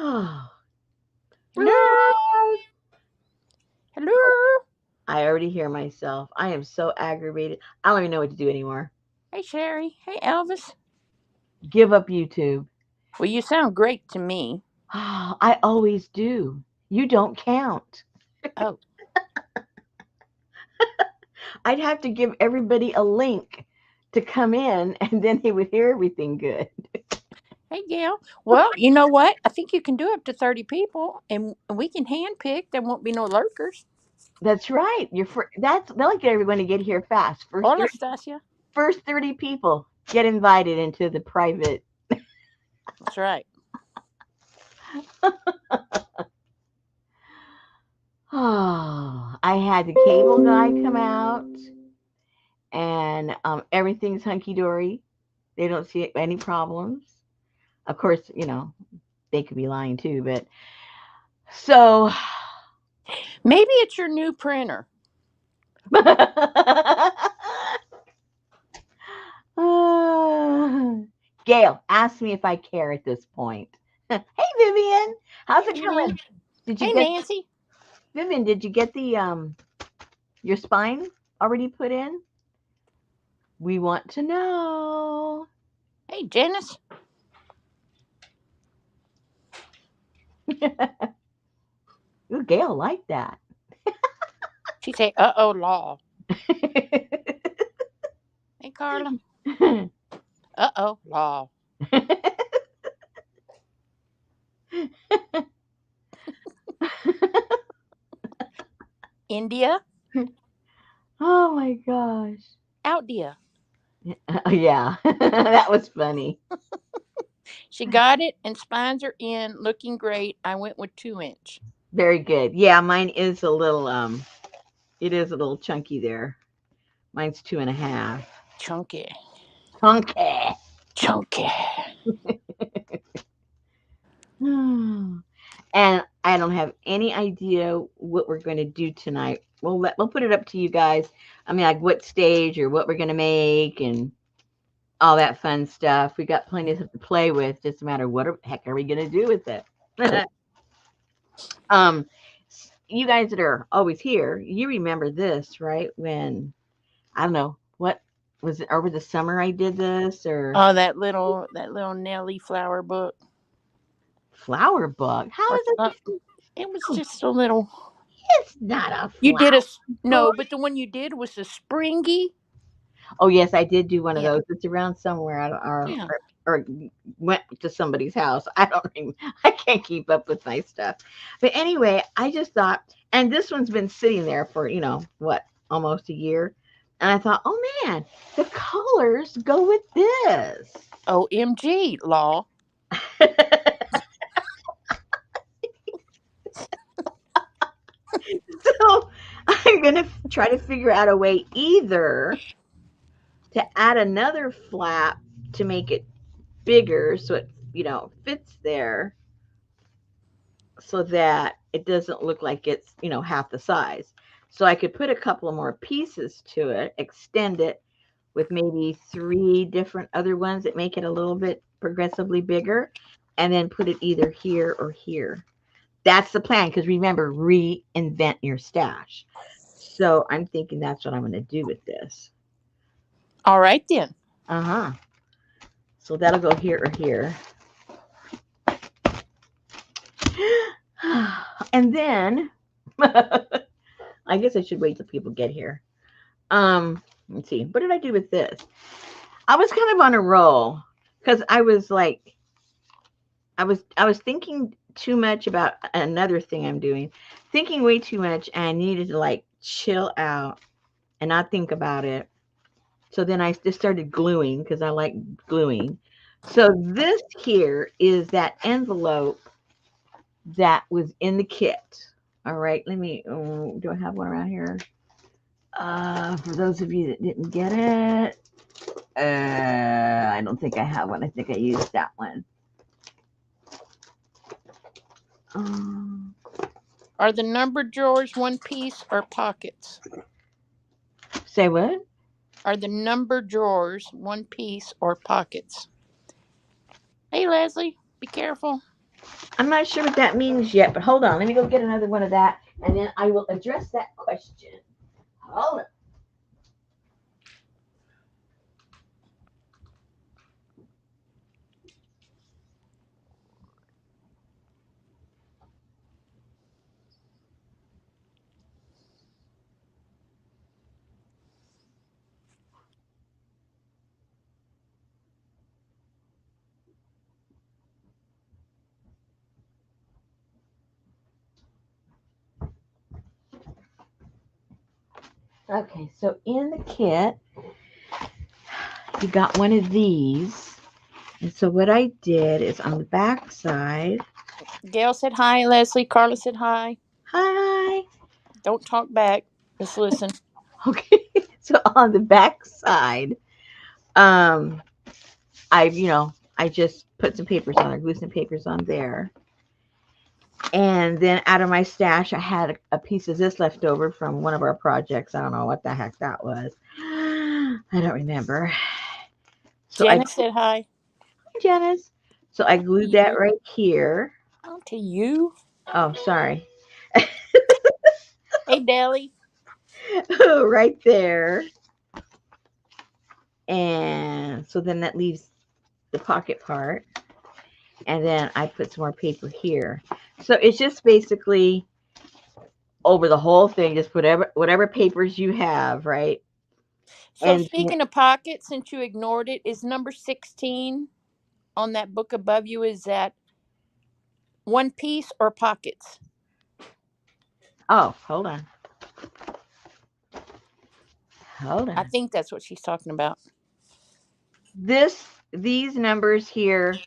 Oh, Hello? Hello? I already hear myself. I am so aggravated. I don't even know what to do anymore. Hey, Sherry. Hey, Elvis. Give up YouTube. Well, you sound great to me. I always do. You don't count. Oh, I'd have to give everybody a link to come in and then they would hear everything good. hey, Gail. Well, you know what? I think you can do up to 30 people, and we can handpick. There won't be no lurkers. That's right. They'll get everyone to get here fast. Hola, Stasia. First 30 people get invited into the private. That's right. Oh, I had the cable guy come out and everything's hunky dory. They don't see any problems. Of course, they could be lying too, but so Maybe it's your new printer. Gail, ask me if I care at this point. Hey Vivian, how's Hey, it Vivian. coming? Did you Hey, get Nancy. Vivian, did you get the your spine already put in? We want to know. Hey, Janice. Ooh, Gail liked that. She say, uh-oh, law. Hey, Carla. Uh-oh, law. India. Oh my gosh. Out dia. Yeah, that was funny. She got it, and spines are in, looking great. I went with 2 inch. Very good. Yeah, mine is a little it is a little chunky there. Mine's 2.5. Chunky. Chunky. Chunky. And I don't have any idea what we're going to do tonight. We'll put it up to you guys. I mean, like what stage or what we're going to make and all that fun stuff. We got plenty of stuff to play with. Just a matter what the heck are we going to do with it? um, you guys that are always here, you remember this, right? When I don't know what was it over the summer I did this or Oh, that little Nelly flower book. flower book. How Or is it? it was just a little. It's not a You flower did a book. no, but the one you did was a springy. Oh yes, I did do one of Yeah, those. It's around somewhere. I don't, yeah. or went to somebody's house. I don't even, I can't keep up with my stuff. But anyway, I just thought, and this one's been sitting there for what, almost a year. And I thought, oh man, the colors go with this. OMG, law. So I'm gonna try to figure out a way either to add another flap to make it bigger so it fits there so that it doesn't look like it's half the size. So I could put a couple of more pieces to it, extend it with maybe 3 different other ones that make it a little bit progressively bigger, and then put it either here or here. That's the plan, because remember, reinvent your stash. So I'm thinking that's what I'm going to do with this. All right then. Uh-huh. So that'll go here or here. And then I guess I should wait till people get here. Let's see. What did I do with this? I was kind of on a roll because I was thinking too much about another thing I'm doing. Thinking way too much, and I needed to like chill out and not think about it. So then I just started gluing because I like gluing. So this here is that envelope that was in the kit. All right, let me. Do I have one around here? For those of you that didn't get it, I don't think I have one. I think I used that one. Um, Are the number drawers one piece or pockets? Say what? Are the number drawers one piece or pockets? Hey, Leslie, be careful. I'm not sure what that means yet, but hold on. Let me go get another one of that, and then I will address that question. Hold on. Okay, so in the kit, you got one of these. And so what I did is on the back side, Gail said hi, Leslie. Carla said hi. hi. Don't talk back. Just listen. Okay, so on the back side, um, I just put some papers on there, glued some papers on there. And then out of my stash, I had a piece of this left over from one of our projects. I don't know what the heck that was. I don't remember. So I, Janice said hi. Janice. So I glued that You. right here. On to you. Oh, sorry. Hey, Deli. Right there. And so then that leaves the pocket part. And then I put some more paper here. So it's just basically over the whole thing, just whatever papers you have, right? So, And speaking of pockets, since you ignored it, is number 16 on that book above you? Is that one piece or pockets? oh, hold on. Hold I on. think that's what she's talking about. These numbers here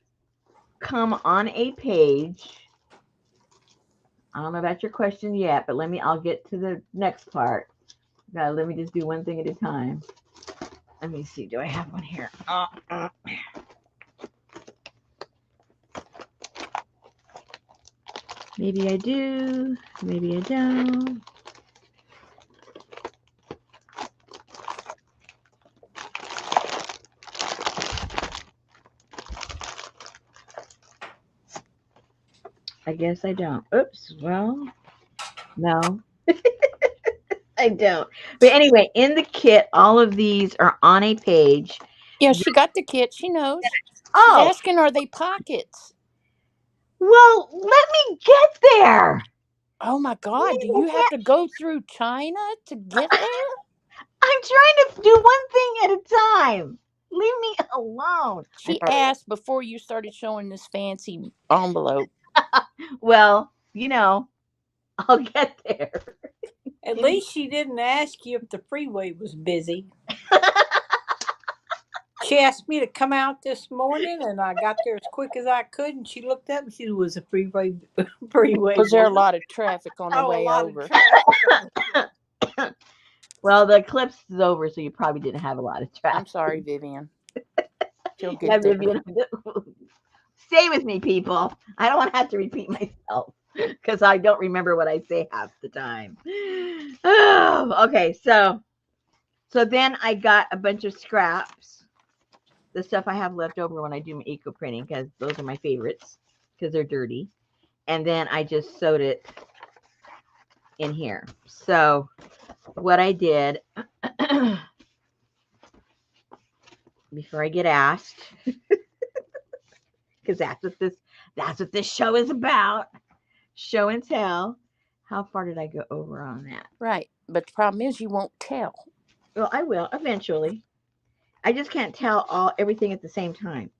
come on a page. I don't know about your question yet, but I'll get to the next part. Let me just do one thing at a time. Let me see. Do I have one here? Maybe I do. Maybe I don't. I guess I don't. Oops. Well, no, I don't. But anyway, in the kit, all of these are on a page. Yeah, she got the kit. She knows. She's Oh, asking, are they pockets? well, let me get there. Oh my God, do you have to go through China to get there? I'm trying to do one thing at a time. Leave me alone. I She thought, asked before you started showing this fancy envelope. well, I'll get there. At Give me. least she didn't ask you if the freeway was busy. She asked me to come out this morning, and I got there as quick as I could. And she looked up and she was a freeway, freeway Was there a busy. lot of traffic on the Oh, a way lot of over? traffic. I'm sure. Well, the eclipse is over, so you probably didn't have a lot of I'm traffic. sorry, Vivian. She'll Yeah, get there. Vivian, stay with me, people. I don't want to have to repeat myself because I don't remember what I say half the time. Oh, okay. So then I got a bunch of scraps, the stuff I have left over when I do my eco printing, because those are my favorites because they're dirty. And then I just sewed it in here. So what I did before I get asked, because that's what this show is about, show and tell. How far did I go over on that? Right. But the problem is you won't tell. Well, I will eventually. I just can't tell everything at the same time.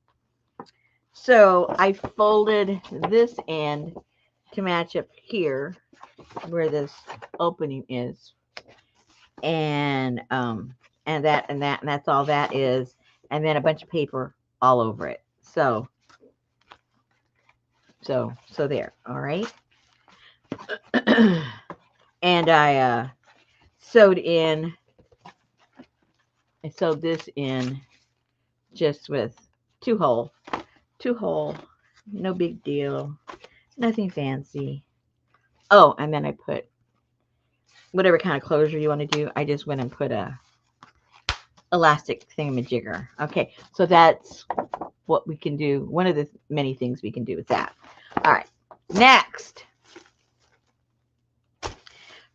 So I folded this end to match up here where this opening is, and that's all that is, and then a bunch of paper all over it. So there. All right. And I sewed in. I sewed this in just with two hole, no big deal, nothing fancy. Oh, and then I put whatever kind of closure you want to do. I just went and put a elastic thingamajigger. Okay, so that's what we can do. One of the many things we can do with that. All right. Next.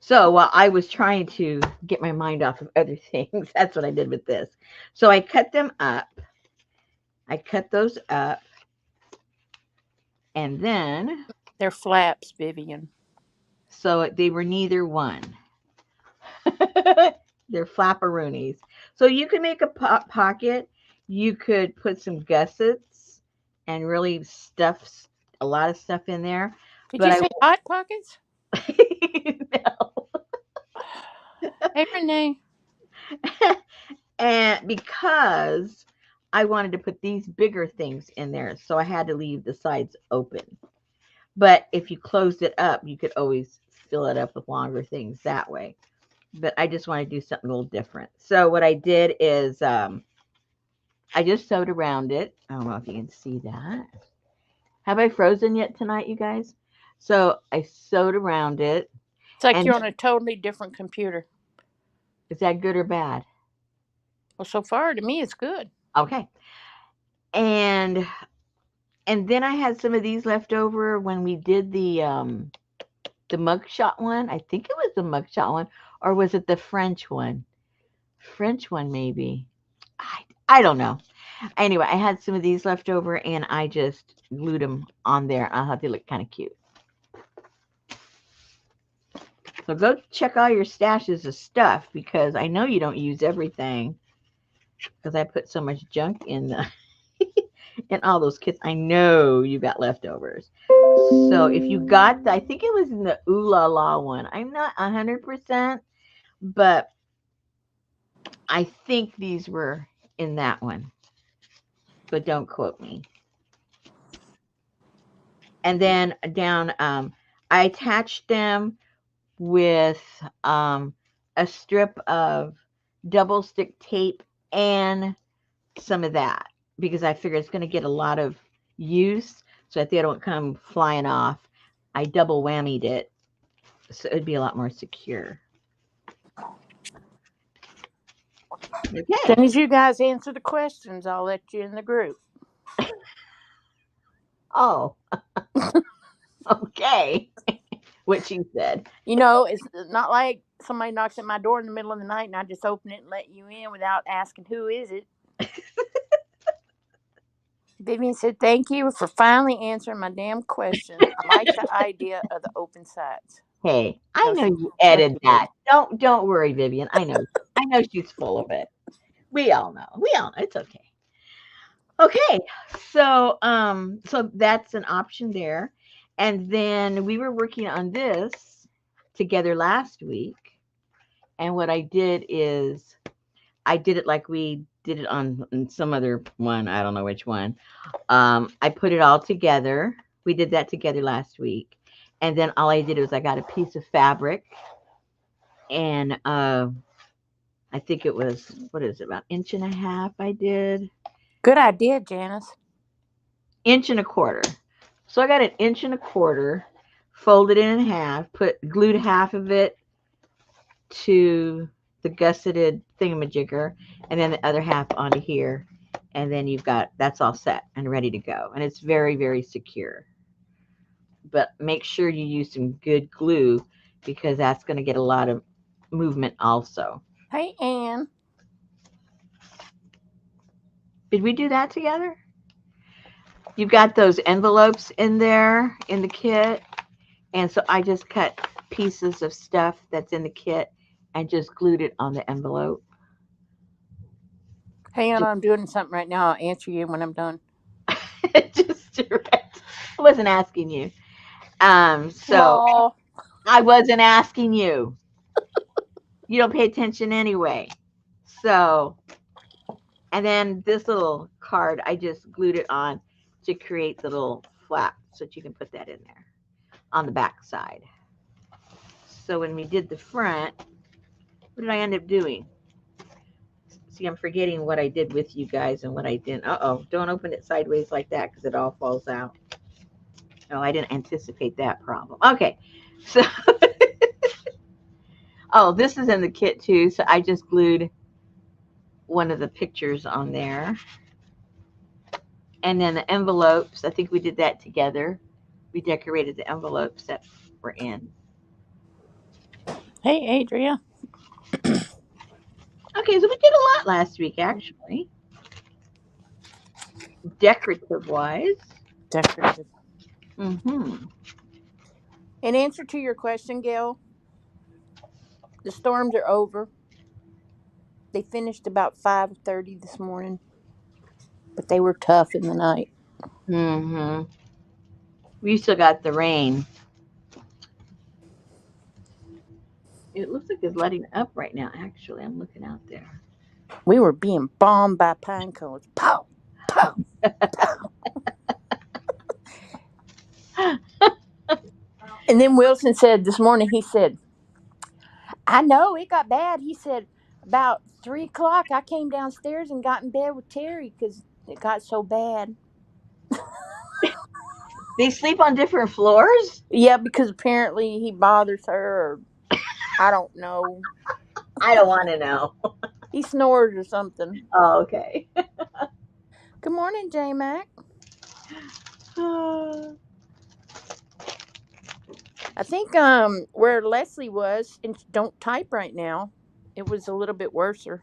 So while I was trying to get my mind off of other things, that's what I did with this. So I cut them up. I cut those up. And then, They're flaps, Vivian. so they were neither one. They're flapperoonies. So you can make a pocket. You could put some gussets and really stuff a lot of stuff in there. Did But you I say hot pockets? no. Hey, Renee. And because I wanted to put these bigger things in there, so I had to leave the sides open. But if you closed it up, you could always fill it up with longer things that way. But I just want to do something a little different. So what I did is I just sewed around it. I don't know if you can see that. Have I frozen yet tonight, you guys? So I sewed around it. It's like And you're on a totally different computer. is that good or bad? Well, so far to me, it's good. Okay. And then I had some of these left over when we did the mugshot one. I think it was the mugshot one, or was it the French one? French one, maybe. I don't know. Anyway, I had some of these left over, and I just glued them on there. I thought they looked kind of cute. So go check all your stashes of stuff because I know you don't use everything because I put so much junk in the in all those kits. I know you got leftovers. So if you got I think it was in the Ooh La La one. I'm not 100%, but I think these were in that one. But don't quote me. And then down, I attached them with a strip of double stick tape and some of that because I figure it's going to get a lot of use. So that they don't come flying off, I double whammied it so it'd be a lot more secure. As Okay. soon as you guys answer the questions, I'll let you in the group. Oh, okay. What she said. You know, it's not like somebody knocks at my door in the middle of the night and I just open it and let you in without asking who is it. Vivian said, "Thank you for finally answering my damn questions. I like the idea of the open sides." Hey, I No, know she, you no, edited she that. didn't. Don't worry, Vivian. I know she's full of it. We all know. We all know. It's okay. Okay. So that's an option there. And then we were working on this together last week. And what I did is I did it like we did it on some other one. I don't know which one. I put it all together. We did that together last week. And then all I did was I got a piece of fabric and I think it was what is it, about inch and a half I did. Good idea, Janice. Inch and a quarter. So I got an inch and a quarter, folded it in half, glued half of it to the gusseted thingamajigger, and then the other half onto here. And then that's all set and ready to go. And it's very, very secure. But make sure you use some good glue because that's going to get a lot of movement also. Hey, Ann. Did we do that together? You've got those envelopes in there in the kit. And so I just cut pieces of stuff that's in the kit and just glued it on the envelope. Hey, Ann, Just, I'm doing something right now. I'll answer you when I'm done. just direct. I wasn't asking you. So Law. I wasn't asking you. You don't pay attention anyway. So, and then this little card, I just glued it on to create the little flap so that you can put that in there on the back side. So when we did the front, what did I end up doing? See, I'm forgetting what I did with you guys and what I didn't. Uh-oh, don't open it sideways like that because it all falls out. No, I didn't anticipate that problem. Okay, so, oh, this is in the kit too, so I just glued one of the pictures on there. And then the envelopes, I think we did that together. we decorated the envelopes that were in. Hey, Adria. Okay, so we did a lot last week, actually, decorative wise. Decorative. Mm-hmm. In answer to your question, Gail, the storms are over. They finished about 5:30 this morning, but they were tough in the night. Mm-hmm. We still got the rain. It looks like it's letting up right now. Actually, I'm looking out there. We were being bombed by pine cones. Pow, pow, pow. And then Wilson said this morning, he said, I know it got bad. He said, about 3 o'clock, I came downstairs and got in bed with Terry because it got so bad. They sleep on different floors? Yeah, because apparently he bothers her, or I don't know. I don't want to know. He snores or something. Oh, okay. Good morning, J Mac. I think where Leslie was, and don't type right now, it was a little bit worser.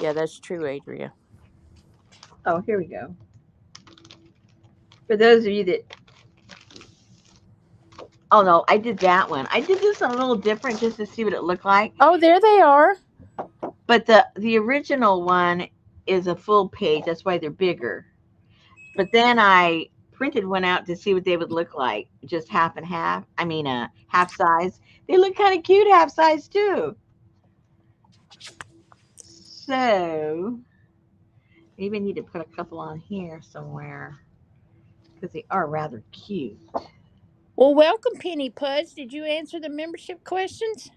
Yeah, that's true, Adria. Oh, here we go. For those of you that, oh no, I did that one. I did this one a little different just to see what it looked like. Oh, there they are. But the original one is a full page. That's why they're bigger. But then I printed one out to see what they would look like, just half and half. I mean, half size. They look kind of cute, half size too. So maybe I need to put a couple on here somewhere because they are rather cute. Well, welcome, Penny Pudge. Did you answer the membership questions?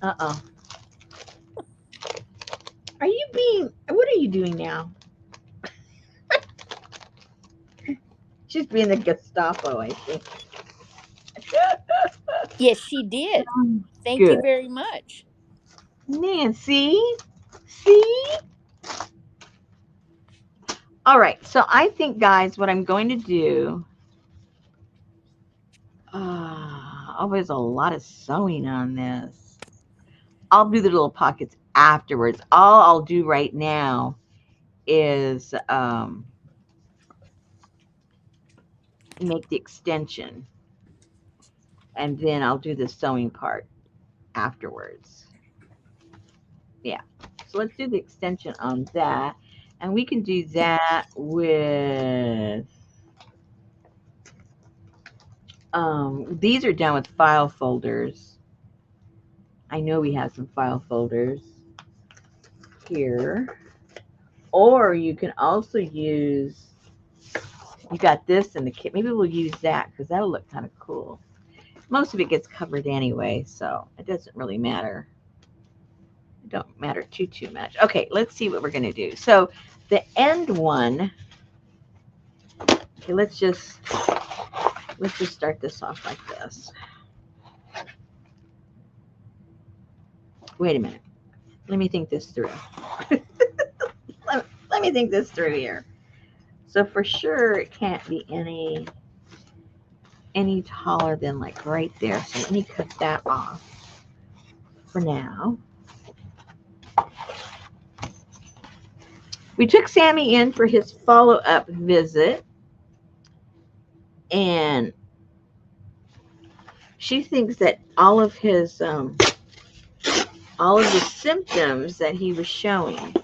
Uh-uh. Are you being? What are you doing now? She's being the Gestapo, I think. Yes, she did. Thank you Good. very much. Nancy, see? All right. So I think, guys, what I'm going to do. Oh, there's a lot of sewing on this. I'll do the little pockets afterwards. All I'll do right now is make the extension, and then I'll do the sewing part afterwards. Yeah. So let's do the extension on that. And we can do that with, these are done with file folders. I know we have some file folders here. Or you can also use, you got this in the kit. Maybe we'll use that because that'll look kind of cool. Most of it gets covered anyway, so it doesn't really matter. It don't matter too much. Okay, let's see what we're going to do. So the end one, okay, let's just start this off like this. Wait a minute. Let me think this through. let me think this through here. So for sure it can't be any taller than like right there. So let me cut that off for now. We took Sammy in for his follow-up visit, and she thinks that all of the symptoms that he was showing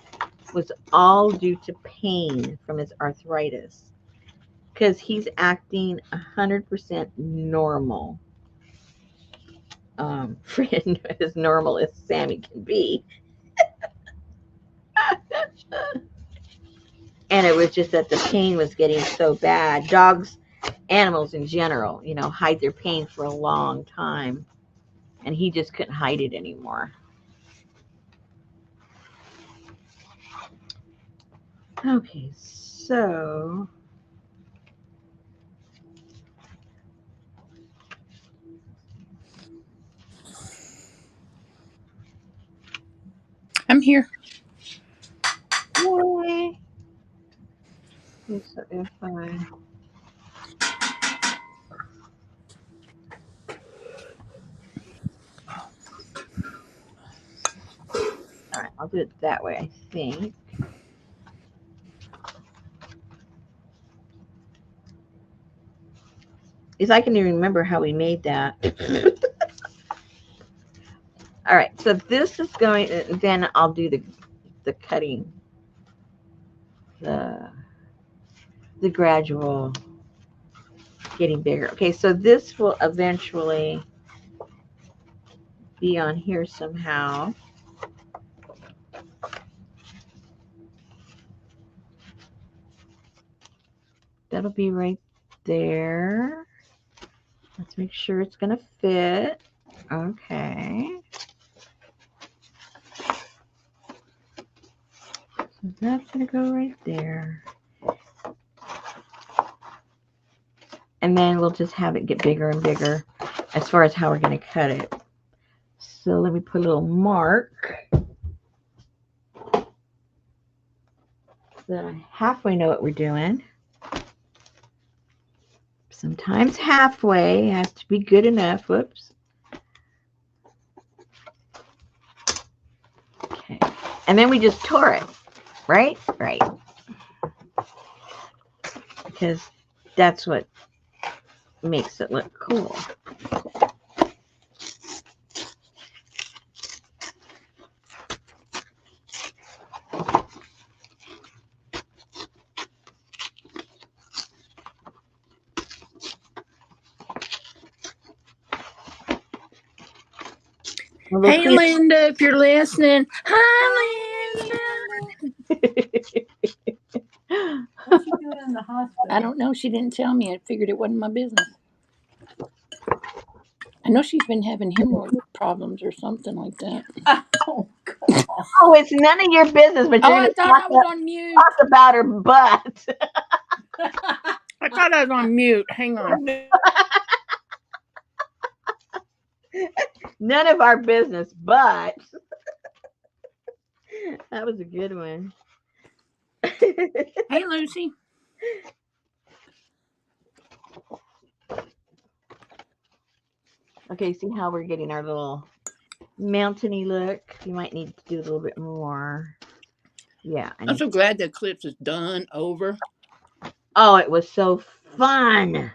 was all due to pain from his arthritis, because he's acting 100% normal, for as normal as Sammy can be. And it was just that the pain was getting so bad. Dogs, animals in general, hide their pain for a long time, and he just couldn't hide it anymore. Okay, so I'm here. yay. Okay, so if I... All right, I'll do it that way, I think. Because I can even remember how we made that. All right, so this is going, then I'll do the cutting, the gradual getting bigger. Okay, so this will eventually be on here somehow. That'll be right there. Let's make sure it's going to fit. Okay. So that's going to go right there. And then we'll just have it get bigger and bigger as far as how we're going to cut it. So let me put a little mark so that I halfway know what we're doing. Sometimes halfway has to be good enough. Whoops. Okay. And then we just tore it, right? Right. Because that's what makes it look cool. We'll Hey, see. Linda, if you're listening. Hi, Linda. What's she doing in the hospital? I don't know. She didn't tell me. I figured it wasn't my business. I know she's been having hemorrhoid problems or something like that. Oh, God. Oh, it's none of your business, but Oh, you're I going thought I was to on mute. talk about her butt. I thought I was on mute. Hang on. None of our business, but that was a good one. Hey, Lucy. Okay, see how we're getting our little mountainy look? You might need to do a little bit more. Yeah. I'm so glad that Eclipse is done, over. Oh, it was so fun.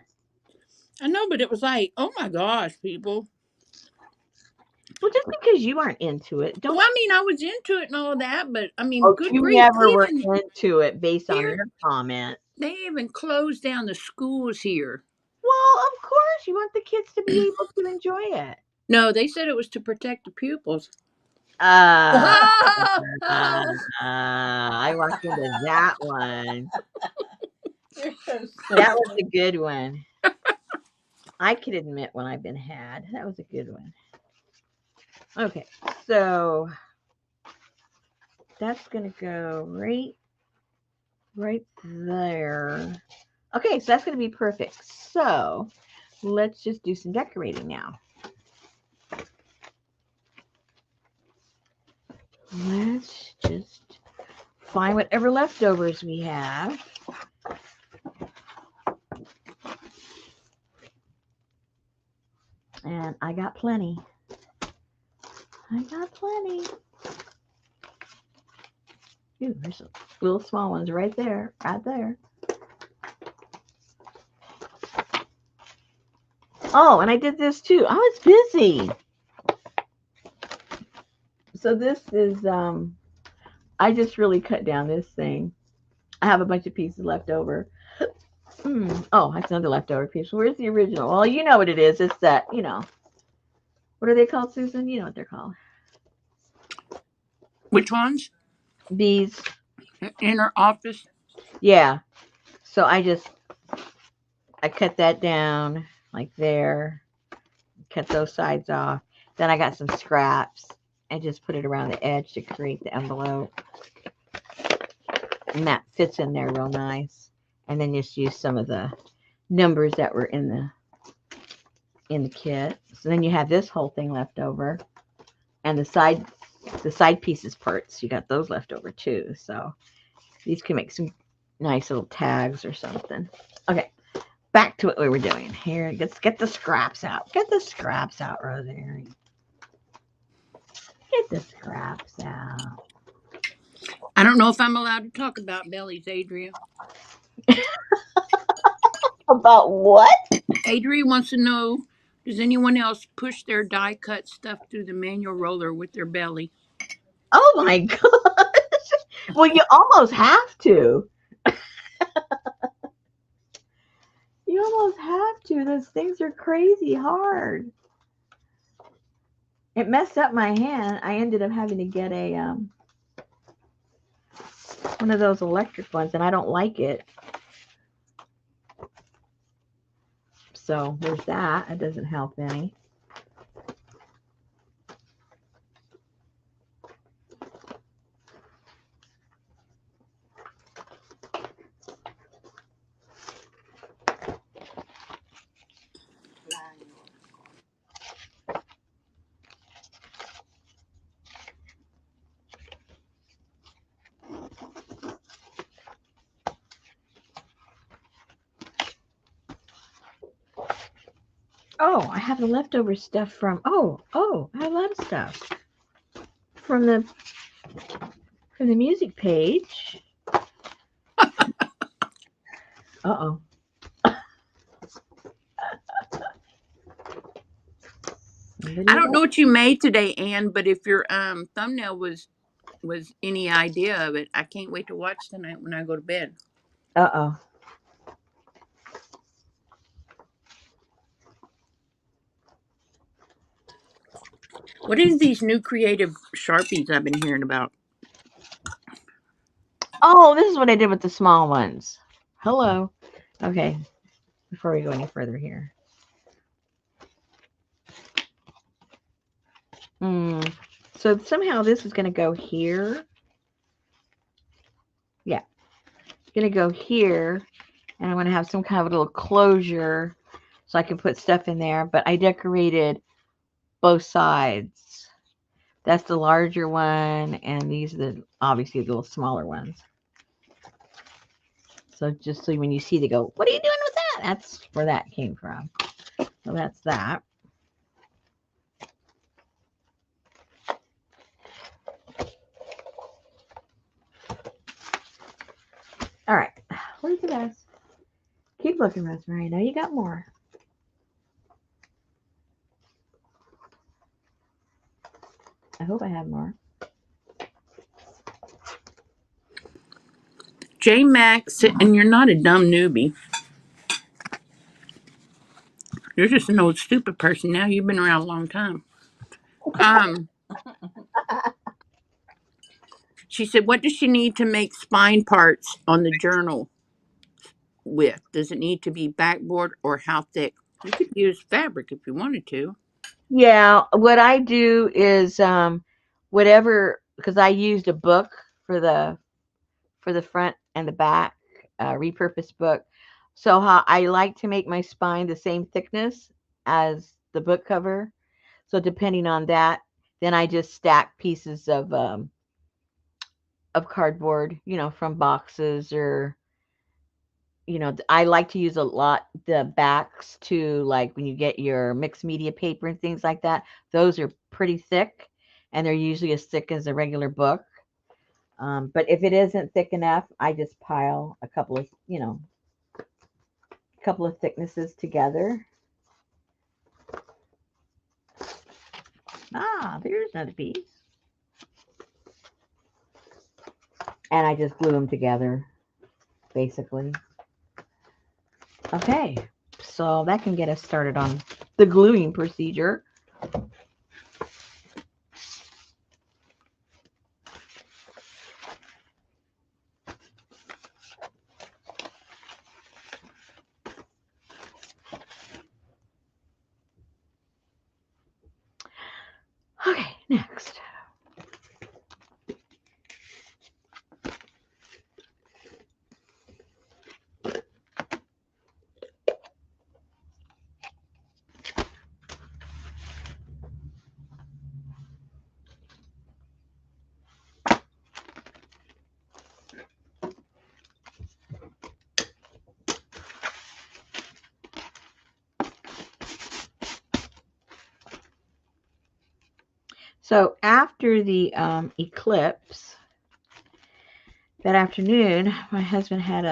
I know, but it was like, oh my gosh, people. Well, just because you aren't into it, don't. Well, I mean, I was into it and all that, but I mean, Oh, good you grief, never were even into it based on here, your comment. they even closed down the schools here. Well, of course, you want the kids to be able to enjoy it. No, they said it was to protect the pupils. Uh, Oh, I walked into that one. You're so That was silly. a good one. I could admit when I've been had. That was a good one. Okay, so that's gonna go right there. Okay, so that's gonna be perfect. So let's just do some decorating now. Let's just find whatever leftovers we have. And I got plenty. I got plenty. Ooh, there's some little small ones right there, right there. Oh, and I did this too. I was busy. So this is, I just really cut down this thing. I have a bunch of pieces left over. Oh, that's another leftover piece. Where's the original? Well, you know what it is. It's that, what are they called, Susan? You know what they're called. which ones? These. Inner office. Yeah. So I cut that down like there. Cut those sides off. Then I got some scraps and just put it around the edge to create the envelope. And that fits in there real nice. And then just use some of the numbers that were in the kit. So then you have this whole thing left over. And the side pieces parts, you got those left over too. So these can make some nice little tags or something. Okay, back to what we were doing. Here, let's get the scraps out. Get the scraps out, Rosemary. Get the scraps out. I don't know if I'm allowed to talk about bellies, Adria. About what? Adria wants to know, does anyone else push their die cut stuff through the manual roller with their belly? Oh my gosh. Well, you almost have to. You almost have to. Those things are crazy hard. It messed up my hand. I ended up having to get a one of those electric ones, and I don't like it. So there's that. It doesn't help any. Oh, I have the leftover stuff from. I have a lot of stuff from the music page. Uh-oh. I Somebody don't know else. what you made today, Anne, but if your thumbnail was any idea of it, I can't wait to watch tonight when I go to bed. Uh-oh. What is these new creative Sharpies I've been hearing about? Oh, this is what I did with the small ones. Hello. Okay, before we go any further here. So somehow this is going to go here. Yeah, going to go here, and I'm going to have some kind of a little closure so I can put stuff in there. But I decorated both sides. That's the larger one, and these are the obviously the little smaller ones. So just so when you see, they go, "What are you doing with that?" That's where that came from. So that's that. All right, look at this. Keep looking, Rosemary. I know you got more. I hope I have more. J Max, and you're not a dumb newbie. You're just an old stupid person now. You've been around a long time. Um, she said, what does she need to make spine parts on the journal with? Does it need to be backboard or how thick? You could use fabric if you wanted to. Yeah, what I do is whatever, because I used a book for the front and the back, repurposed book. So how I like to make my spine the same thickness as the book cover. So depending on that, then I just stack pieces of cardboard, from boxes, or I like to use a lot the backs to, like, when you get your mixed media paper and things like that. Those are pretty thick, and they're usually as thick as a regular book. But if it isn't thick enough, I just pile a couple of thicknesses together. Ah, there's another piece. And I just glue them together, basically. Okay, so that can get us started on the gluing procedure. Okay, next. So after the eclipse that afternoon, my husband had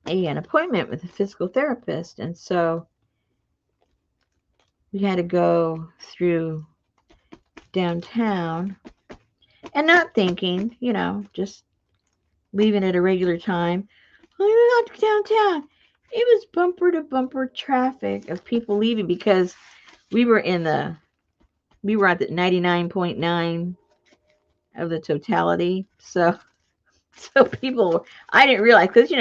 an appointment with a physical therapist, and so we had to go through downtown, and not thinking, just leaving at a regular time. When we got to downtown, it was bumper to bumper traffic of people leaving because we were at the 99.9 of the totality. So people, I didn't realize, because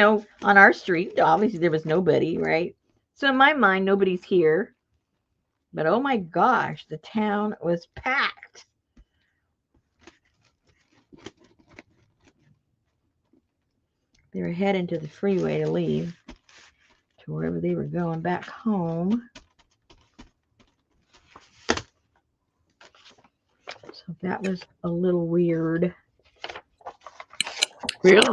on our street obviously there was nobody, right? So in my mind nobody's here, but oh my gosh, the town was packed. They were heading to the freeway to leave to wherever they were going back home. So that was a little weird. Really,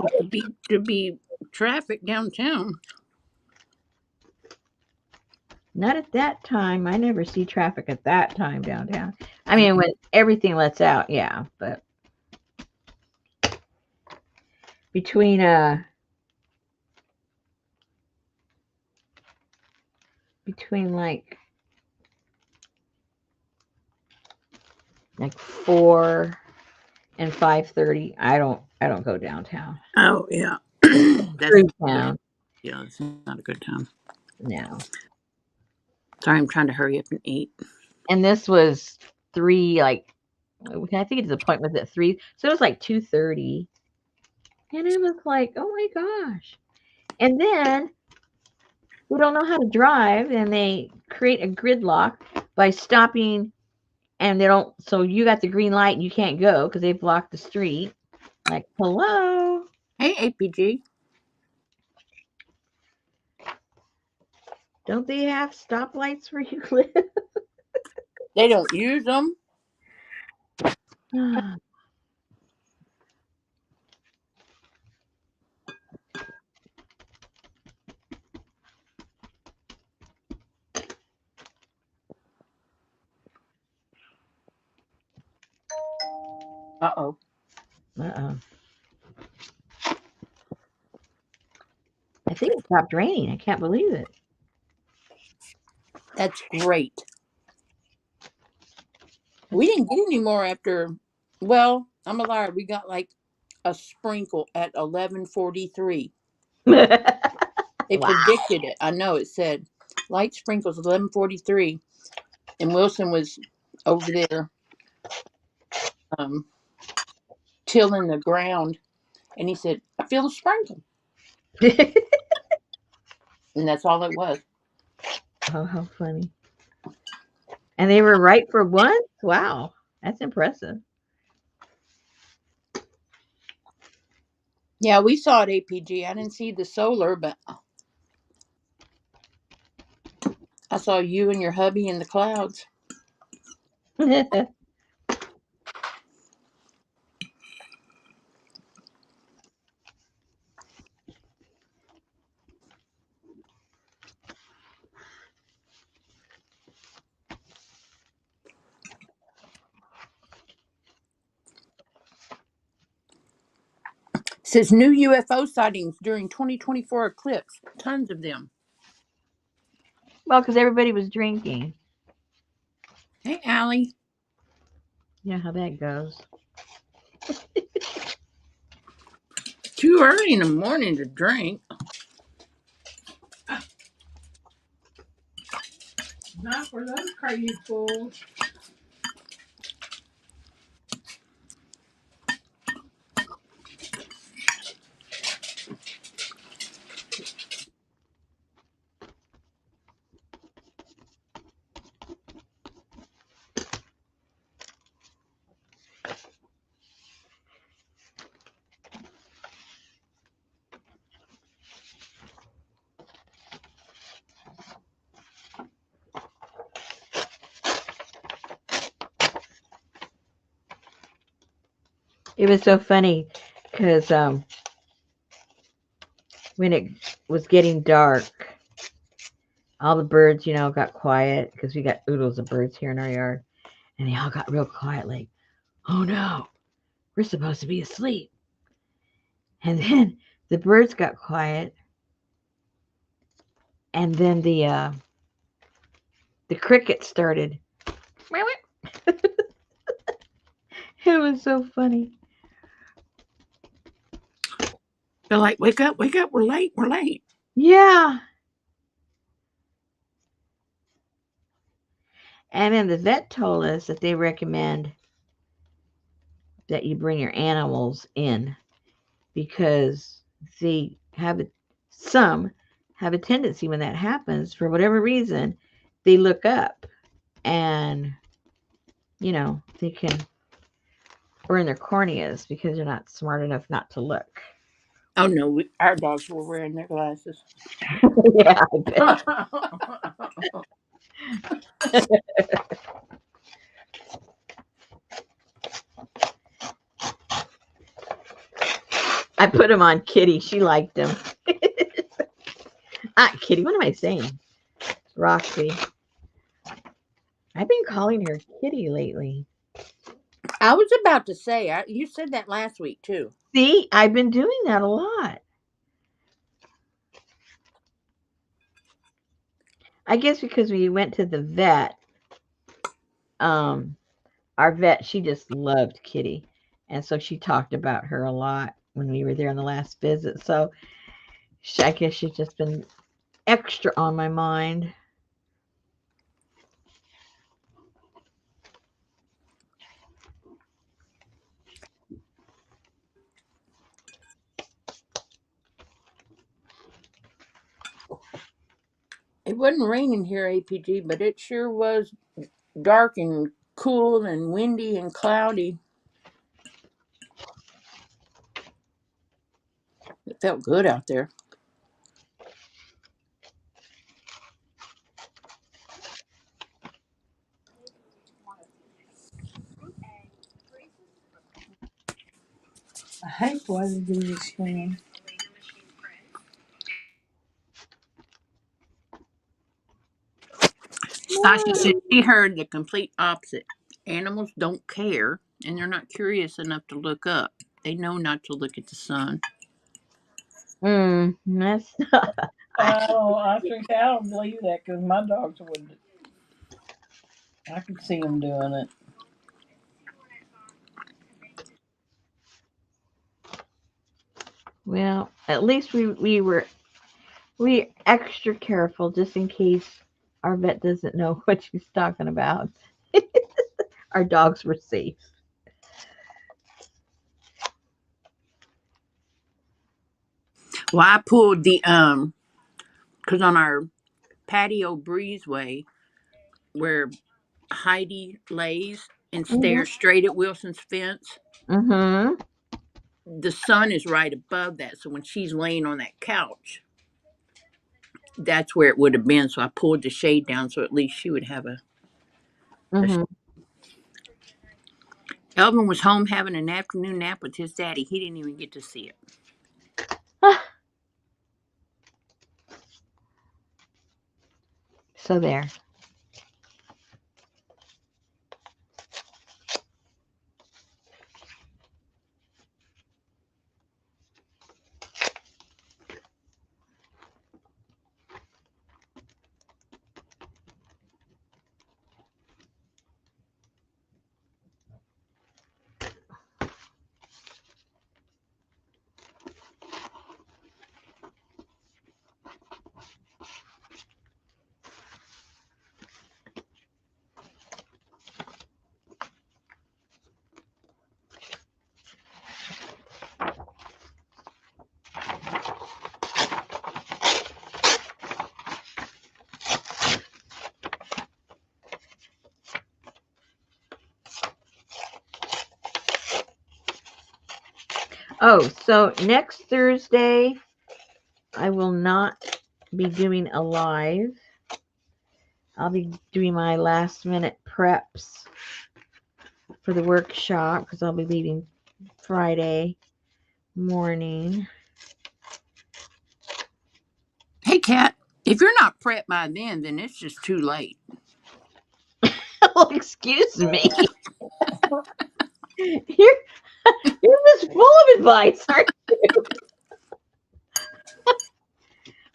to be traffic downtown. Not at that time. I never see traffic at that time downtown. I mean, when everything lets out, yeah. But between like 4 and 5:30, I don't go downtown. Oh yeah, that's Cruise good. town. Yeah, it's not a good time. No. Sorry, I'm trying to hurry up and eat. And this was 3, like, I think his appointment was at 3, so it was like 2:30, and it was like, oh my gosh. And then who don't know how to drive, and they create a gridlock by stopping, and they don't. So you got the green light and you can't go because they blocked the street. Like, hello, Hey, APG. don't they have stoplights where you live? They don't use them. Uh-oh. Uh-oh. I think it stopped raining. I can't believe it. That's great. We didn't get any more after. Well, I'm a liar. We got like a sprinkle at 11:43. They Wow. predicted it. I know it said light sprinkles 11:43, and Wilson was over there um, tilling the ground, and he said, "I feel a sprinkle," and that's all it was. Oh, how funny. And they were right for once? Wow. That's impressive. Yeah, we saw it APG. I didn't see the solar, but I saw you and your hubby in the clouds. Says new UFO sightings during 2024 eclipse. Tons of them. Well, because everybody was drinking. Hey, Allie. You know how that goes. Too early in the morning to drink. Not for those crazy fools. It was so funny because when it was getting dark, all the birds, got quiet because we got oodles of birds here in our yard. And they all got real quiet, like, oh no, we're supposed to be asleep. And then the birds got quiet, and then the cricket started. It was so funny. They're like, wake up, we're late, we're late. Yeah. And then the vet told us that they recommend that you bring your animals in because they have some have a tendency when that happens for whatever reason they look up and they can burn their corneas because they're not smart enough not to look. Oh no, our dogs were wearing their glasses. Yeah, I bet. I put them on Kitty. She liked them. Kitty. What am I saying? Roxy. I've been calling her Kitty lately. I was about to say, you said that last week too. See, I've been doing that a lot. I guess because we went to the vet, um, our vet, she just loved Kitty. And so she talked about her a lot when we were there on the last visit. So I guess she's just been extra on my mind. It wasn't raining here, APG, but it sure was dark and cool and windy and cloudy. It felt good out there. I hate why they do this thing. Sasha said she heard the complete opposite. Animals don't care, and they're not curious enough to look up. They know not to look at the sun. That's I, I don't believe that because my dogs would. I could see them doing it. well, at least we extra careful just in case our vet doesn't know what she's talking about. Our dogs were safe. Well, I pulled the because on our patio breezeway where Heidi lays and Mhm. stares straight at Wilson's fence, Mhm. the sun is right above that. So when she's laying on that couch, that's where it would have been. So I pulled the shade down so at least she would have a. Mhm. Elvin was home having an afternoon nap with his daddy. He didn't even get to see it. So there. Oh, so next Thursday I will not be doing a live. I'll be doing my last minute preps for the workshop because I'll be leaving Friday morning. Hey, Kat, if you're not prepped by then it's just too late. excuse me. You're you're just full of advice, aren't you?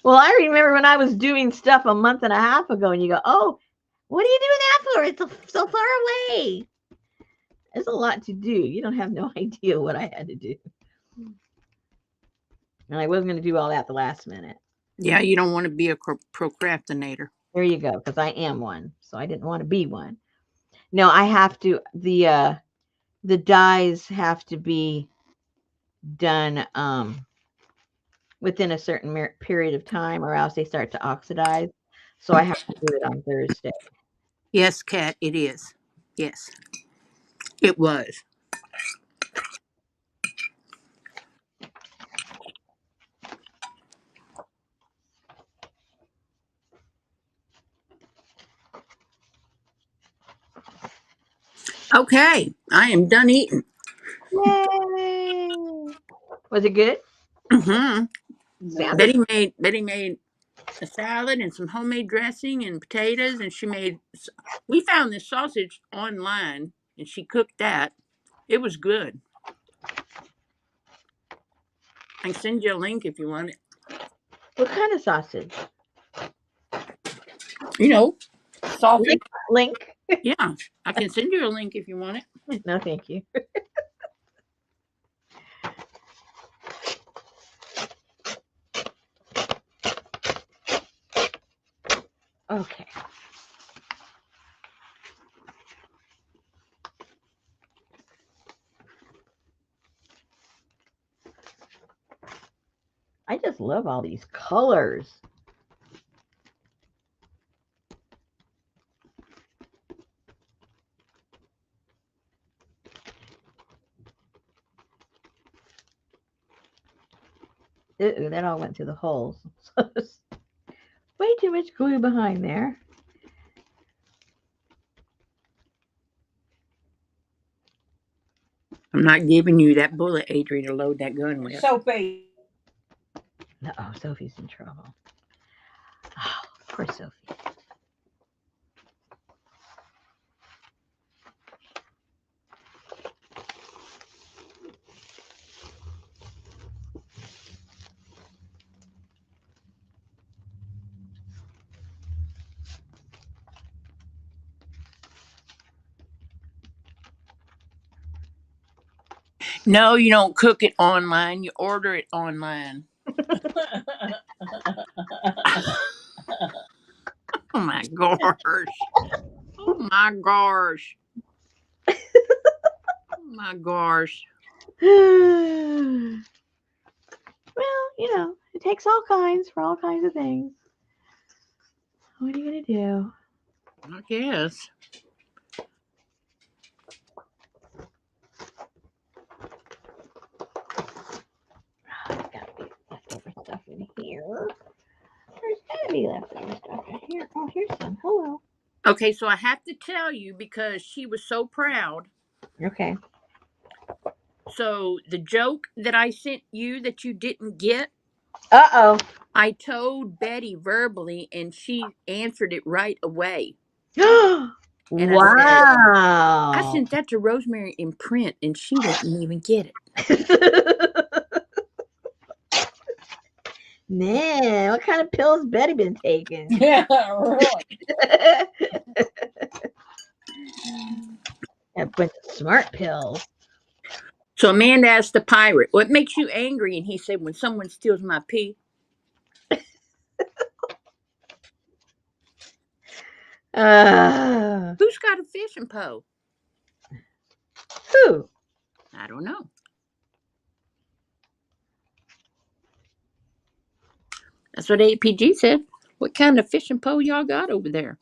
Well, I remember when I was doing stuff a month and a half ago, and you go, "Oh, what are you doing that for? It's so far away." There's a lot to do. You don't have no idea what I had to do, and I wasn't going to do all that the last minute. Yeah, you don't want to be a procrastinator. There you go, because I am one, so I didn't want to be one. No, I have to. The dyes have to be done within a certain period of time, or else they start to oxidize. So I have to do it on Thursday. Yes, Kat, it is. Yes, it was. Okay, I am done eating. Yay! Was it good? Hmm Sounded. Betty made a salad and some homemade dressing and potatoes, and she made. We found this sausage online, and she cooked that. It was good. I can send you a link if you want it. What kind of sausage? You know, sausage. Link. Link. Yeah, I can send you a link if you want it. No, thank you. Okay. I just love all these colors. Ooh, that all went through the holes. Way too much glue behind there. I'm not giving you that bullet, Adrian, to load that gun with. Sophie. Oh, Sophie's in trouble. Oh, poor Sophie. No, you don't cook it online. You order it online. Oh my gosh. Oh my gosh. Oh my gosh. Well, it takes all kinds for all kinds of things. What are you gonna do? I guess. Oh, there's gotta be leftover stuff in here. There's gotta be leftover stuff in here. Oh, here's some. Hello. Okay, so I have to tell you because she was so proud. Okay. So the joke that I sent you that you didn't get, Uh I told Betty verbally and she answered it right away. oh. And I said, I Wow. sent that to Rosemary in print and she didn't even get it. Man, what kind of pills Betty been taking? Yeah, really. A bunch of smart pills. So Amanda asked the pirate, what makes you angry? And he said, when someone steals my pee. Uh, Who's got a fishing pole? who? I don't know. That's what APG said. What kind of fishing pole y'all got over there?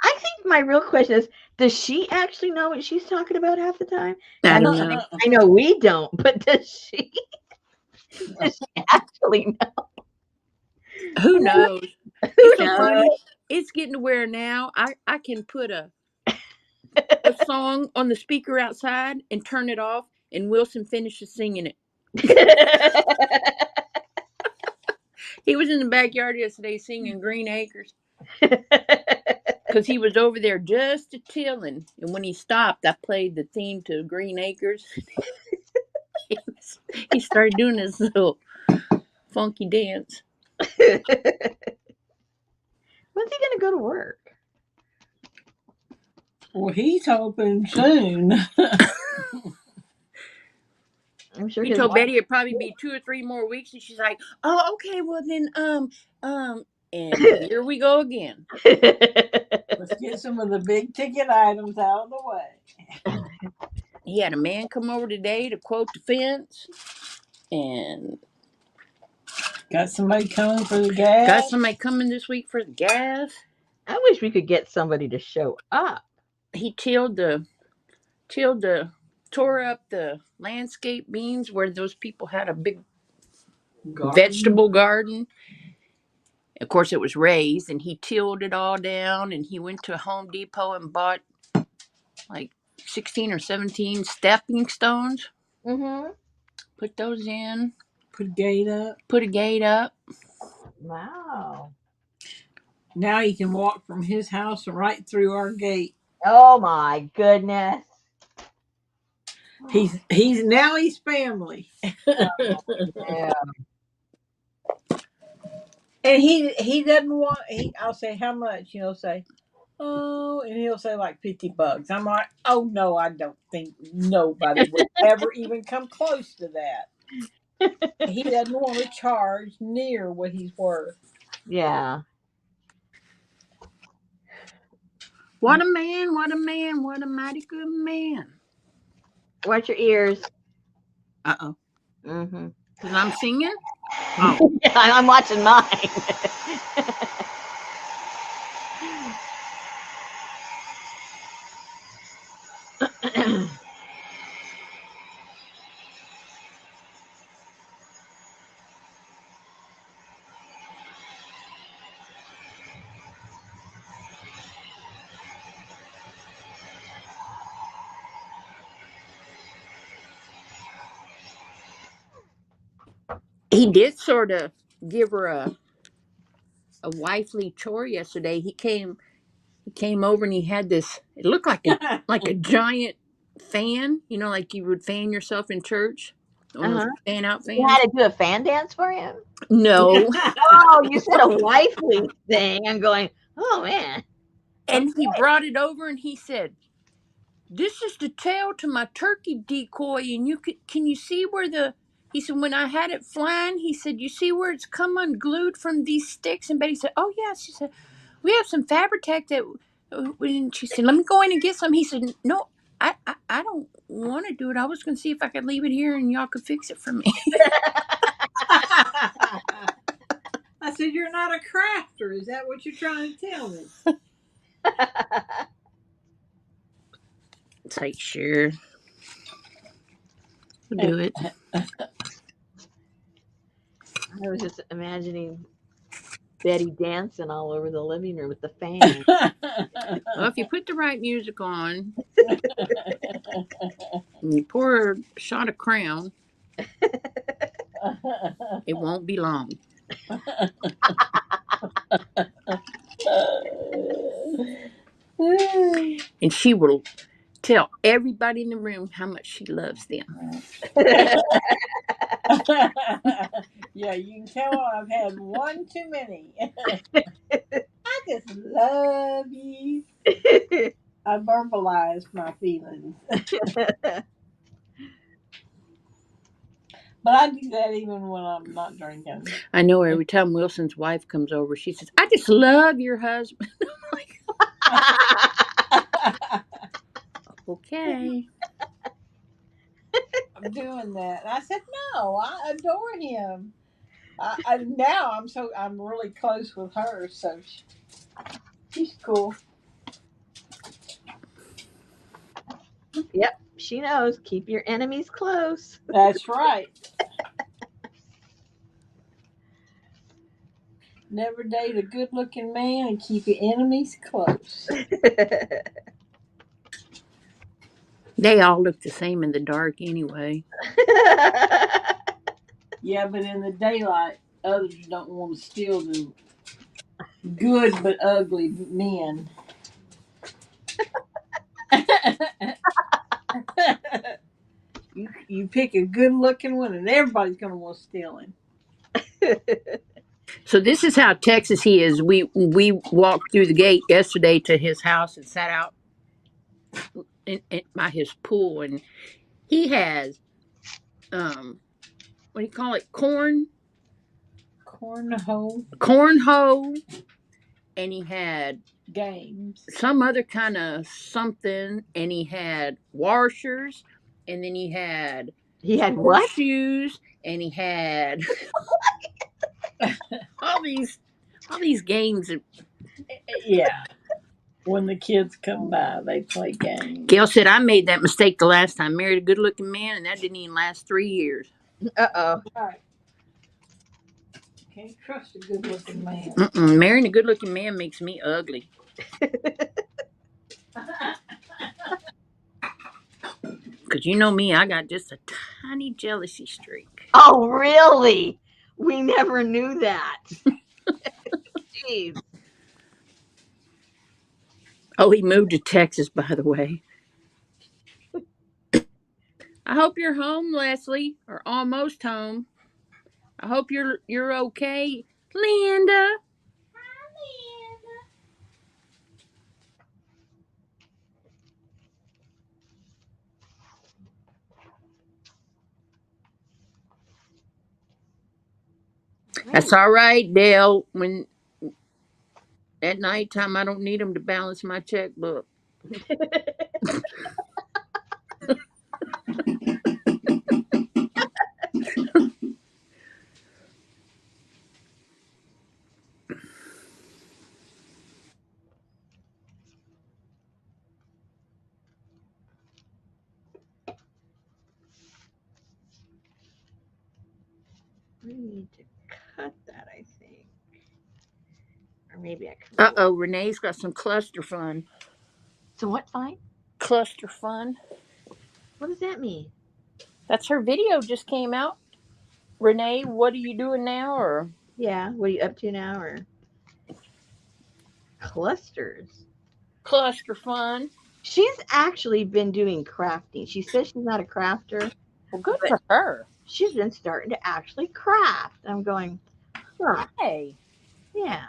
I think my real question is, does she actually know what she's talking about half the time? I I don't mean, know. I know we don't, but does she? Does she actually know? Who knows? Who It's so funny. knows? It's getting to where now I can put a song on the speaker outside and turn it off, and Wilson finishes singing it. He was in the backyard yesterday singing Green Acres because he was over there just a tilling. And when he stopped, I played the theme to Green Acres. He started doing this little funky dance. When's he gonna go to work? Well, he's hoping soon. I'm sure He his told wife. Betty it'd probably be 2 or 3 more weeks, and she's like, "Oh, okay, well then, and here we go again." Let's get some of the big ticket items out of the way. He had a man come over today to quote the fence, and Got somebody coming for the got gas. somebody coming this week for the gas. I wish we could get somebody to show up. He tore up the landscape beams where those people had a big vegetable garden. Of course, it was raised, and he tilled it all down. And he went to Home Depot and bought like 16 or 17 stepping stones. Mm-hmm. Put those in. Put a gate up. Put a gate up. Wow. Now you can walk from his house right through our gate. Oh my goodness. He's family. Yeah. And he doesn't want. I'll say how much. He'll say, oh, and he'll say like $50. I'm like, oh no, I don't think nobody would ever even come close to that. He doesn't want to charge near what he's worth. Yeah. What a man, what a man, what a mighty good man. Watch your ears. Uh-oh. Mm-hmm. Because I'm singing? Oh. Yeah, I'm watching mine. He did sort of give her a wifely chore yesterday. He came over and he had this, it looked like a giant fan, like you would fan yourself in church. One of those Uh-huh. fan out You had fans. to do a fan dance for him? No. Oh, you said a wifely thing. I'm going, oh man. And he brought it over and he said, "This is the tail to my turkey decoy, and can you see where he said, when I had it flying, he said, you see where it's come unglued from these sticks?" And Betty said, "Oh yeah." She said, "We have some Fabri-Tac that," and she said, "Let me go in and get some." He said, "No, I don't want to do it. I was going to see if I could leave it here and y'all could fix it for me." I said, "You're not a crafter. Is that what you're trying to tell me?" It's like, sure, we'll do it. I was just imagining Betty dancing all over the living room with the fan. Well, if you put the right music on and you pour a shot of Crown, it won't be long. And she will tell everybody in the room how much she loves them. Yeah, you can tell I've had one too many. I just love you. I verbalized my feelings. But I do that even when I'm not drinking. I know every time Wilson's wife comes over, she says, "I just love your husband." Okay. I'm doing that. And I said, no, I adore him. Now I'm really close with her, so she's cool. Yep, she knows. Keep your enemies close. That's right. Never date a good-looking man and keep your enemies close. They all look the same in the dark anyway. Yeah, but in the daylight, others don't want to steal the good but ugly men. You pick a good looking one, and everybody's gonna want to steal him. So this is how Texas he is. We walked through the gate yesterday to his house and sat out by his pool, and he has what do you call it, Cornhole cornhole, and he had games. some other kind of something, and he had washers, and then he had He had what? horseshoes, and he had all these all these games. Yeah. When the kids come by, they play games. Gail said I made that mistake the last time. Married a good looking man, and that didn't even last 3 years. Uh Right. Can't trust a good looking man. Marrying a good looking man makes me ugly. oh. Because you know me, I got just a tiny jealousy streak. Oh, really? We never knew that. Jeez. Oh, he moved to Texas, by the way. I hope you're home, Leslie, or almost home. I hope you're okay, Linda. That's all right, Dale. When at nighttime, I don't need him to balance my checkbook. We need to cut that, I think. Or maybe I can. Renee's got some cluster fun. So what, fine? Cluster fun. What does that mean? That's her video just came out. Renee, what are you doing now? Or Yeah, what are you up to now? Or clusters? cluster fun. She's actually been doing crafting. She says she's not a crafter, Well, good but for her. she's been starting to actually craft. I'm going, huh, Hey. yeah.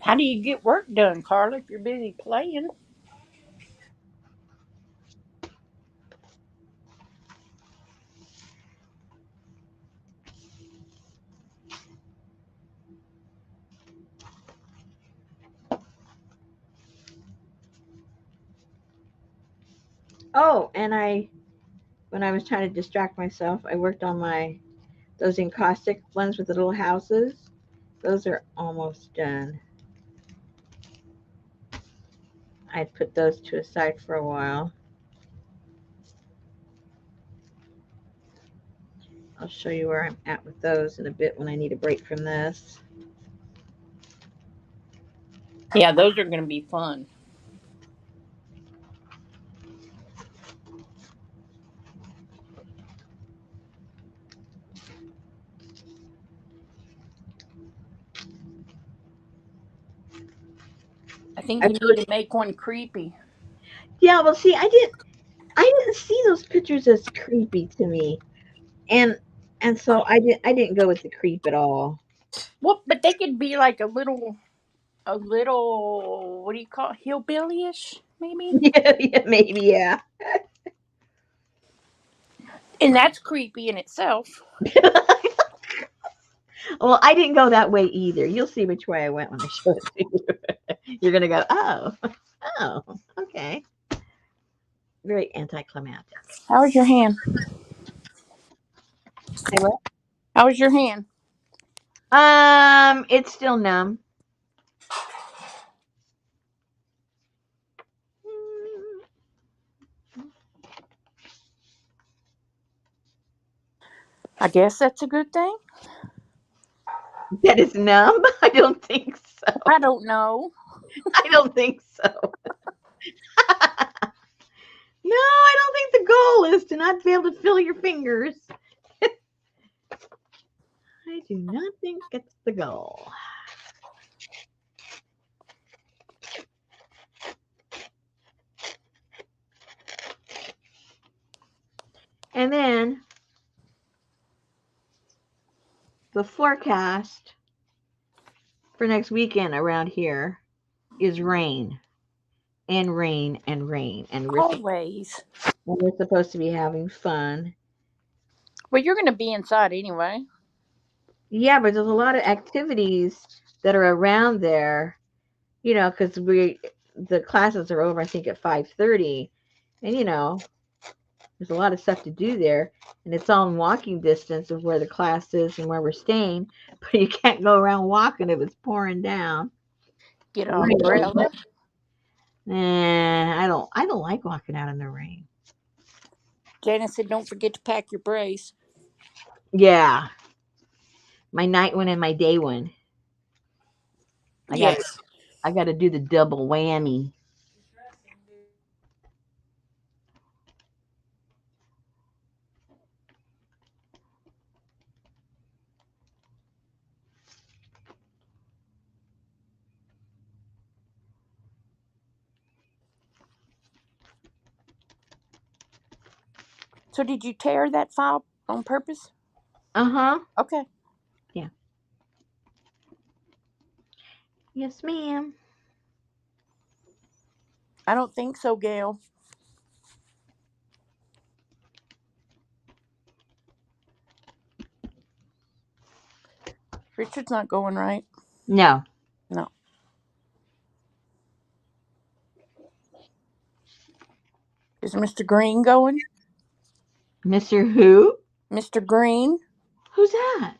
How do you get work done, Carla, if you're busy playing? Oh, and when I was trying to distract myself, I worked on those encaustic ones with the little houses. Those are almost done. I'd put those to a side for a while. I'll show you where I'm at with those in a bit when I need a break from this. Yeah, those are going to be fun. I think I you need told to you. make one creepy. Yeah, well, see, I didn't see those pictures as creepy to me, and so I didn't go with the creep at all. Well, but they could be like a little, what do you call it? Hillbilly-ish, maybe? Yeah, yeah, maybe, yeah. And that's creepy in itself. Well, I didn't go that way either. You'll see which way I went when I show it to you. You're gonna go, oh, oh, okay. Very anticlimactic. How was your hand? Say what? How was your hand? It's still numb. I guess that's a good thing. That is numb? I don't think I so. don't know. I don't think so. No, I don't think the goal is to not be able to feel your fingers. I do not think it's the goal. And then the forecast for next weekend around here is rain and rain and rain. Always. We're supposed to be having fun. Well, you're going to be inside anyway. Yeah, but there's a lot of activities that are around there, because the classes are over, I think, at 5:30, and there's a lot of stuff to do there, and it's all in walking distance of where the class is and where we're staying, but you can't go around walking if it's pouring down. Get an Really? umbrella. I don't like walking out in the rain. Janice said, don't forget to pack your brace. Yeah, my night one and my day one. I got Yes. I got to do the double whammy. So did you tear that file on purpose? Uh-huh. Okay. Yeah. Yes, ma'am. I don't think so, Gail. Richard's not going right. No. No. Is Mr. Green going? Mr. Who? Mr. Green, Who's that?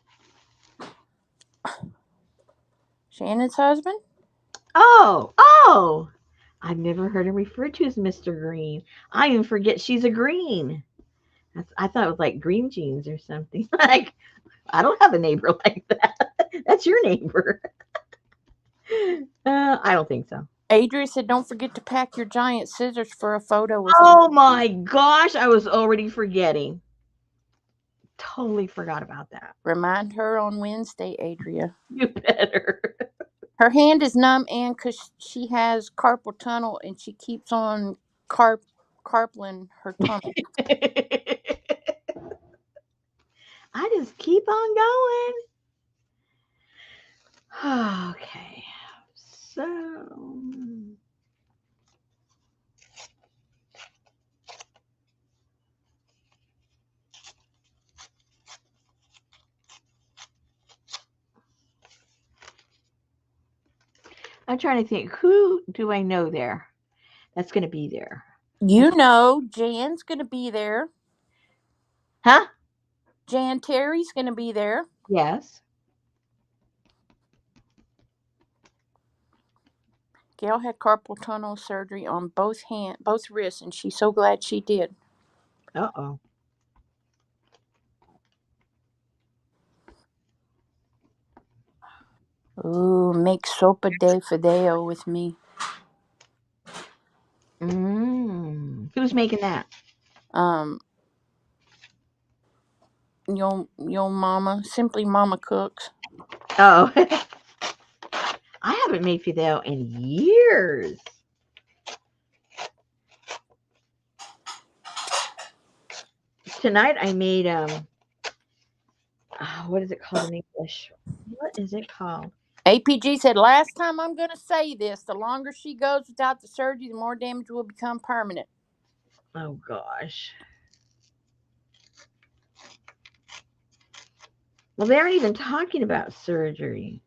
Shannon's husband? Oh. I've never heard him referred to as Mr. Green. I even forget she's a green. I thought it was like green jeans or something. Like, I don't have a neighbor like that. That's your neighbor. I don't think so. Adria said, don't forget to pack your giant scissors for a photo with me. Oh my gosh, I was already forgetting. Totally forgot about that. Remind her on Wednesday, Adria. You better. Her hand is numb and because she has carpal tunnel and she keeps on carpling her tunnel. I just keep on going. Okay. So I'm trying to think, who do I know there that's going to be there? You know, Jan's going to be there. Huh? Jan Terry's going to be there. Yes. Gail had carpal tunnel surgery on both wrists, and she's so glad she did. Uh-oh. Ooh, make sopa de fideo with me. Who's making that? Um, your mama, simply Mama Cooks. Oh. I haven't made fideo in years. Tonight I made what is it called in English? What is it called? APG said, last time I'm going to say this, the longer she goes without the surgery, the more damage will become permanent. Oh gosh. Well, they aren't even talking about surgery.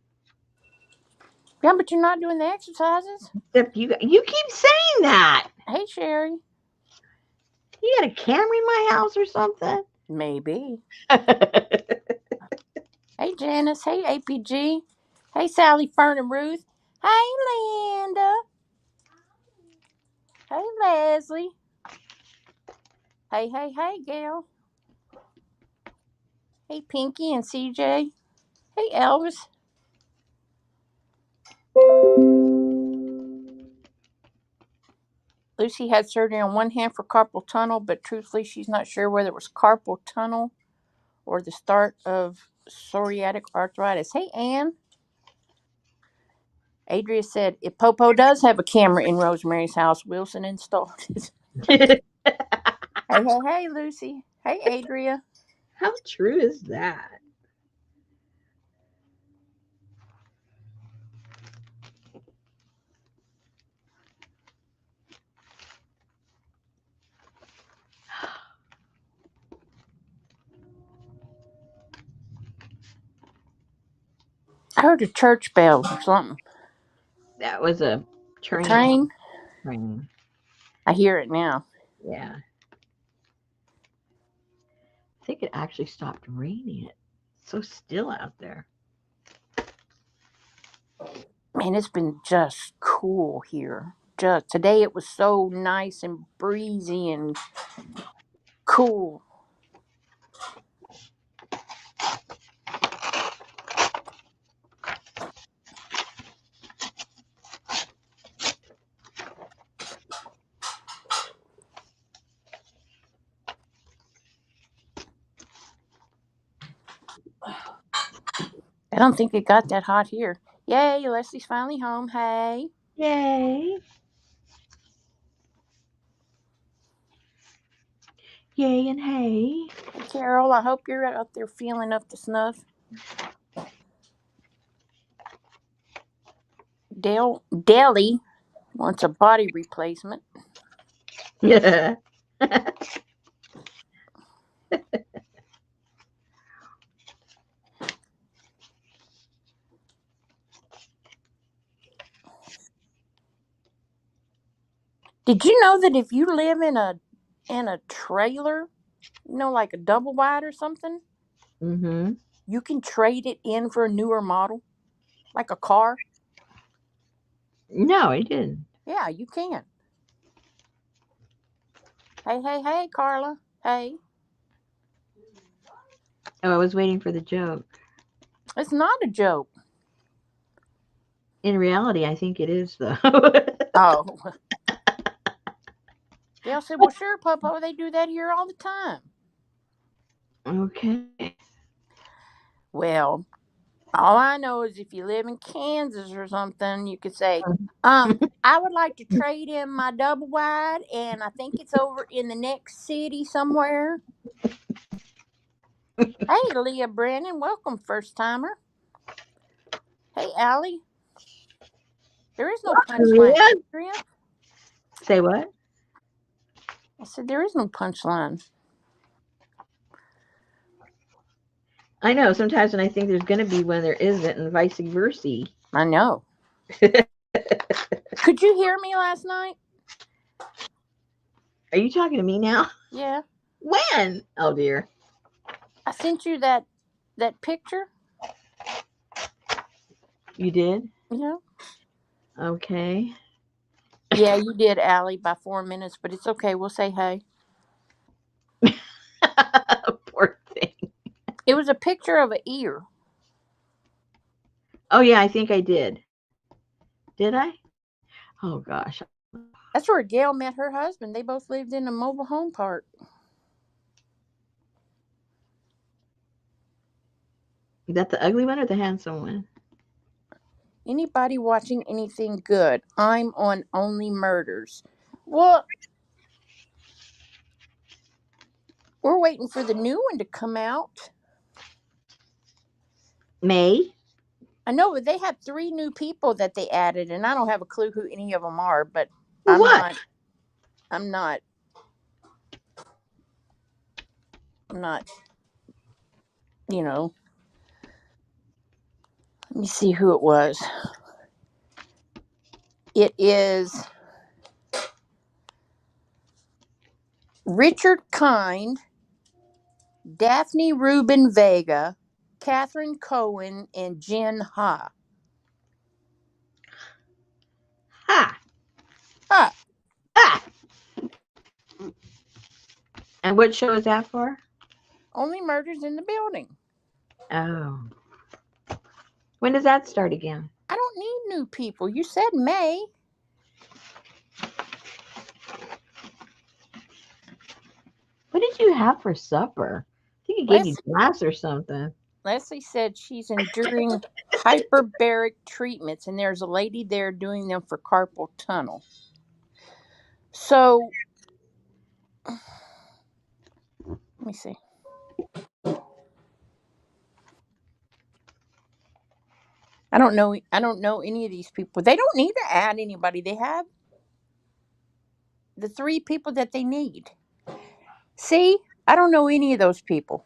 Yeah, but you're not doing the exercises. Except you keep saying that. Hey, Sherry. You got a camera in my house or something? Maybe. Hey, Janice. Hey, APG. Hey, Sally, Fern, and Ruth. Hey, Linda. Hey, Leslie. Hey, Gail. Hey, Pinky and CJ. Hey, Elvis. Lucy had surgery on one hand for carpal tunnel, but truthfully, she's not sure whether it was carpal tunnel or the start of psoriatic arthritis. Hey, Ann. Adria said, if Popo does have a camera in Rosemary's house, Wilson installed it. Hey, Lucy. Hey, Adria. How true is that? I heard a church bell or something. That was a A train. train? Train. I hear it now. Yeah. I think it actually stopped raining. It's so still out there. Man, it's been just cool here. Just today it was so nice and breezy and cool. I don't think it got that hot here. Yay, Leslie's finally home. Hey. Yay. Yay and hey. Hey, Carol, I hope you're out there feeling up to snuff. Deli wants a body replacement. Yeah. Did you know that if you live in a trailer, like a double wide or something, Mm-hmm. you can trade it in for a newer model, like a car? No, I didn't. Yeah, you can. Hey, Carla. Hey. Oh, I was waiting for the joke. It's not a joke. In reality, I think it is, though. Oh. Gail said, well, sure, Popo, they do that here all the time. Okay. Well, all I know is if you live in Kansas or something, you could say, I would like to trade in my double wide, and I think it's over in the next city somewhere. Hey, Leah Brennan, welcome, first timer. Hey, Allie. There is no punchline, Yeah. Adria. Say what? I said, there is no punchline. I know. Sometimes when I think there's going to be one, there isn't, and vice versa. I know. Could you hear me last night? Are you talking to me now? Yeah. When? Oh, dear. I sent you that picture. You did? Yeah. Okay. Yeah, you did, Allie, by 4 minutes, but it's okay. We'll say hey. Poor thing. It was a picture of an ear. Oh, yeah, I think I did. Did I? Oh, gosh. That's where Gail met her husband. They both lived in a mobile home park. Is that the ugly one or the handsome one? Anybody watching anything good? I'm on Only Murders. Well, we're waiting for the new one to come out. May? I know, but they have 3 new people that they added, and I don't have a clue who any of them are, but For I'm what? not, I'm not, I'm not, you know. Let me see who it was. It is Richard Kind, Daphne Rubin Vega, Catherine Cohen and Jen Ha. Ha! Ha! Ah! And what show is that for? Only Murders in the Building. Oh. When does that start again? I don't need new people. You said May. What did you have for supper? I think he gave you Les- glass or something. Leslie said she's enduring hyperbaric treatments, and there's a lady there doing them for carpal tunnel. So, let me see. I don't know any of these people. They don't need to add anybody. They have the three people that they need. See, I don't know any of those people.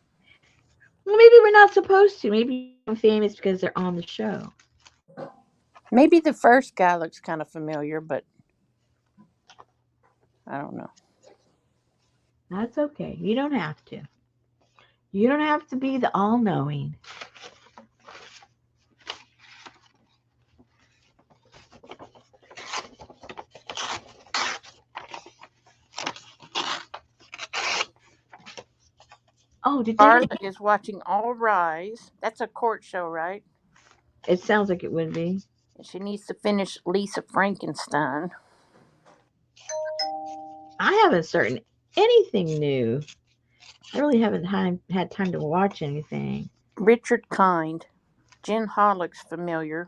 Well, maybe we're not supposed to. Maybe I'm famous because they're on the show. Maybe the first guy looks kind of familiar, but I don't know. That's okay. You don't have to. You don't have to be the all knowing. Oh, did they? Charlotte is watching All Rise. That's a court show, right? It sounds like it would be. And she needs to finish Lisa Frankenstein. I haven't started anything new. I really haven't had time to watch anything. Richard Kind. Jen Ha looks familiar,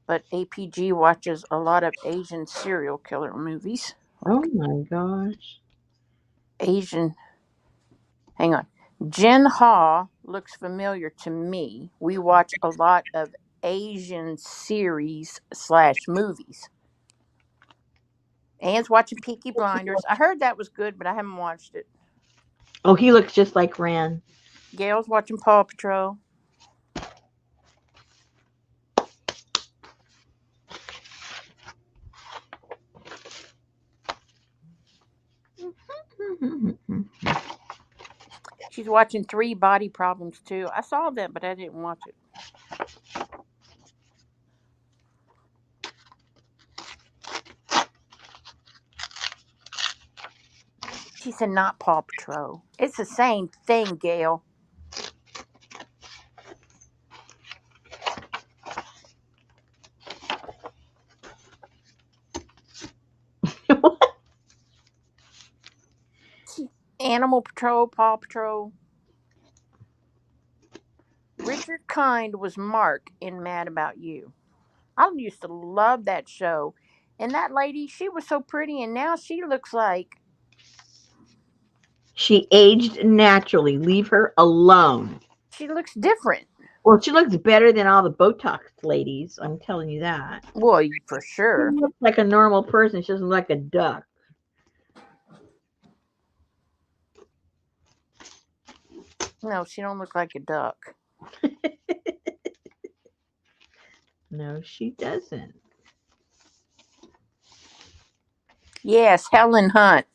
but APG watches a lot of Asian serial killer movies. Oh my gosh. Asian. Hang on. Jen Ha looks familiar to me. We watch a lot of Asian series slash movies. Anne's watching Peaky Blinders. I heard that was good, but I haven't watched it. Oh, he looks just like Ran. Gail's watching Paw Patrol. She's watching Three Body Problems too. I saw that, but I didn't watch it. She said not Paw Patrol. It's the same thing, Gail. Animal Patrol, Paw Patrol. Richard Kind was Mark in Mad About You. I used to love that show. And that lady, she was so pretty, and now she looks like She aged naturally. Leave her alone. she looks different. Well, she looks better than all the Botox ladies. I'm telling you that. Well, for She sure. looks like a normal person. She doesn't look like a duck. No, she don't look like a duck. No, she doesn't. Yes, Helen Hunt.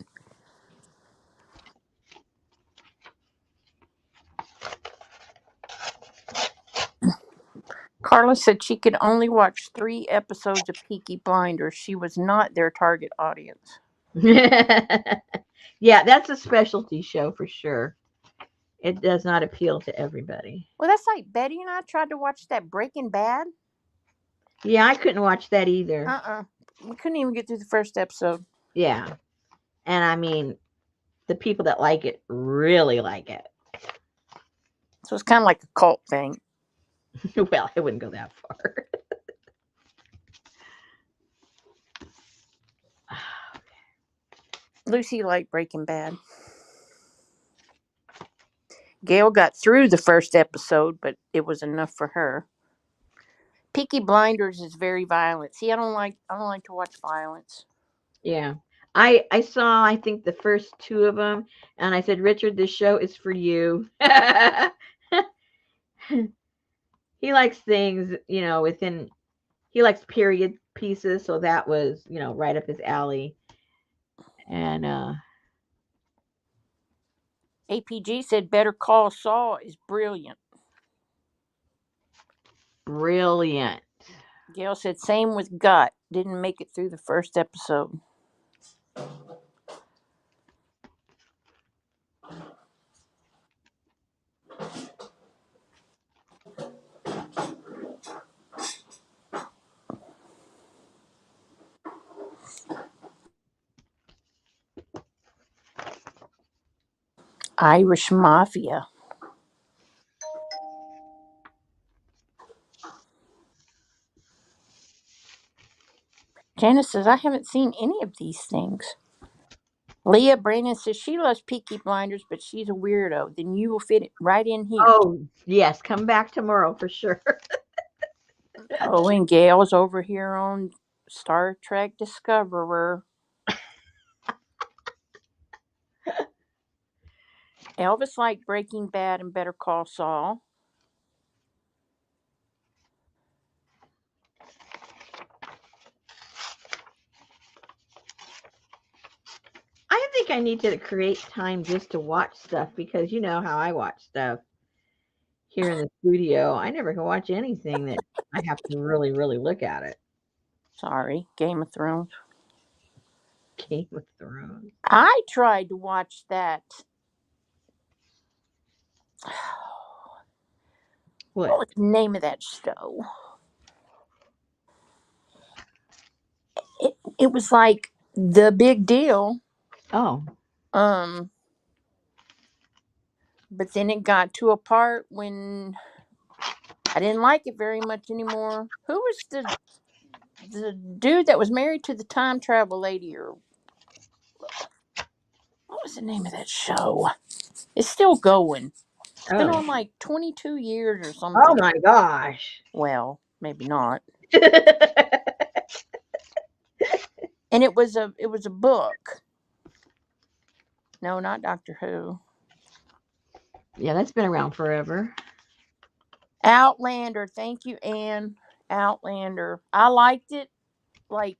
Carla said she could only watch 3 episodes of Peaky Blinders. She was not their target audience. Yeah, that's a specialty show for sure. It does not appeal to everybody. Well, that's like Betty and I tried to watch that Breaking Bad. Yeah, I couldn't watch that either. We couldn't even get through the first episode. Yeah. And I mean, the people that like it really like it. So it's kind of like a cult thing. Well, I wouldn't go that far. Lucy liked Breaking Bad. Gail got through the first episode, but it was enough for her. Peaky Blinders is very violent. See, I don't like to watch violence. Yeah. I saw I think the first two of them and I said, "Richard, this show is for you." He likes things, within he likes period pieces, so that was, right up his alley. And APG said Better Call Saul is brilliant. Brilliant. Gail said same with Gut. Didn't make it through the first episode. Irish Mafia. Janice says, I haven't seen any of these things. Leah Brandon says she loves Peaky Blinders, but she's a weirdo. Then you will fit it right in here. Oh, yes. Come back tomorrow for sure. Oh, and Gail's over here on Star Trek Discoverer. Elvis liked Breaking Bad and Better Call Saul. I think I need to create time just to watch stuff because you know how I watch stuff here in the studio. I never can watch anything that I have to really, really look at it. Sorry, Game of Thrones. Game of Thrones. I tried to watch that. What What? was the name of that show? It was like The Big Deal. Oh. Um, but then it got to a part when I didn't like it very much anymore. Who was the dude that was married to the time travel lady, or what was the name of that show? It's still going. It's been Oh. on like 22 years or Oh something. my gosh. Well, maybe not. And it was a book. No, not Doctor Who. Yeah, that's been around forever. Outlander. Thank you, Anne. Outlander. I liked it. Like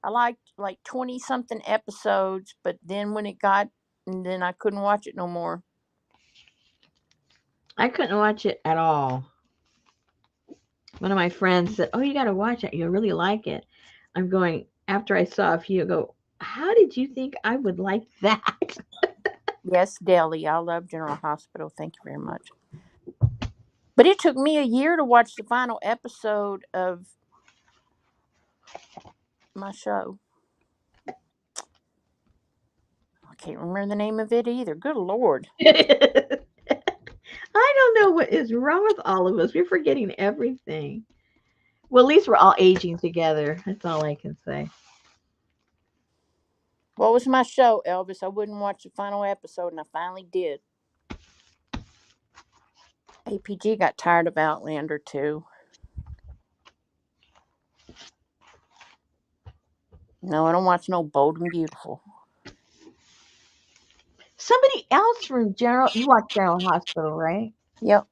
I liked like 20 something episodes, but then when it got, and then I couldn't watch it no more. I couldn't watch it at all. One of my friends said, "Oh, you got to watch it. You'll really like it." I'm going, after I saw a few, I go, how did you think I would like that? Yes, Delhi. I love General Hospital. Thank you very much. But it took me a year to watch the final episode of my show. I can't remember the name of it either. Good Lord. I don't know what is wrong with all of us. We're forgetting everything. Well, at least we're all aging together. That's all I can say. What was my show, Elvis? I wouldn't watch the final episode, and I finally did. APG got tired of Outlander, too. No, I don't watch no Bold and Beautiful. Somebody else from General, you watch General Hospital, right? Yep.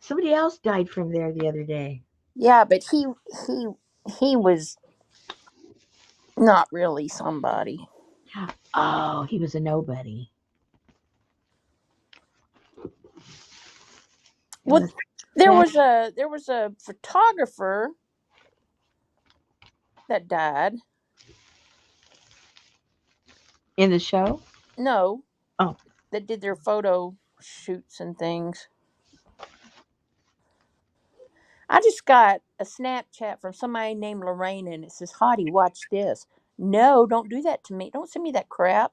Somebody else died from there the other day. Yeah, but he was not really somebody. Oh, he was a nobody. Well, there was a photographer that died. In the show? No. Oh. That did their photo shoots and things. I just got a Snapchat from somebody named Lorraine, and it says, Hottie, watch this. No, don't do that to me. Don't send me that crap.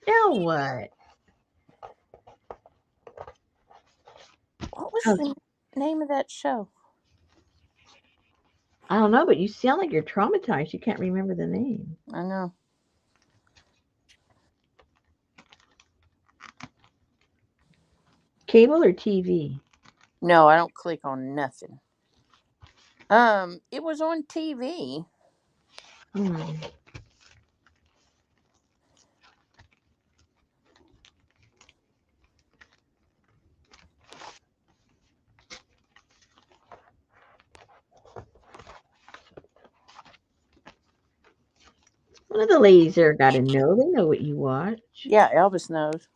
Now what? What was Oh, the name of that show? I don't know, but you sound like you're traumatized. You can't remember the name. I know. Cable or TV? No, I don't click on nothing. It was on TV. Hmm. One of the ladies there got to know. They know what you watch. Yeah, Elvis knows.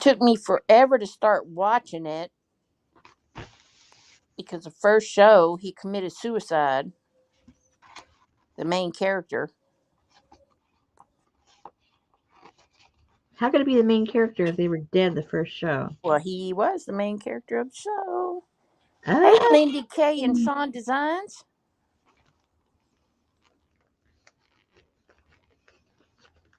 It took me forever to start watching it because the first show he committed suicide, the main character. How could it be the main character if they were dead the first show? Well, he was the main character of the show. Hey, Oh, Lindy Kay and Sean Designs.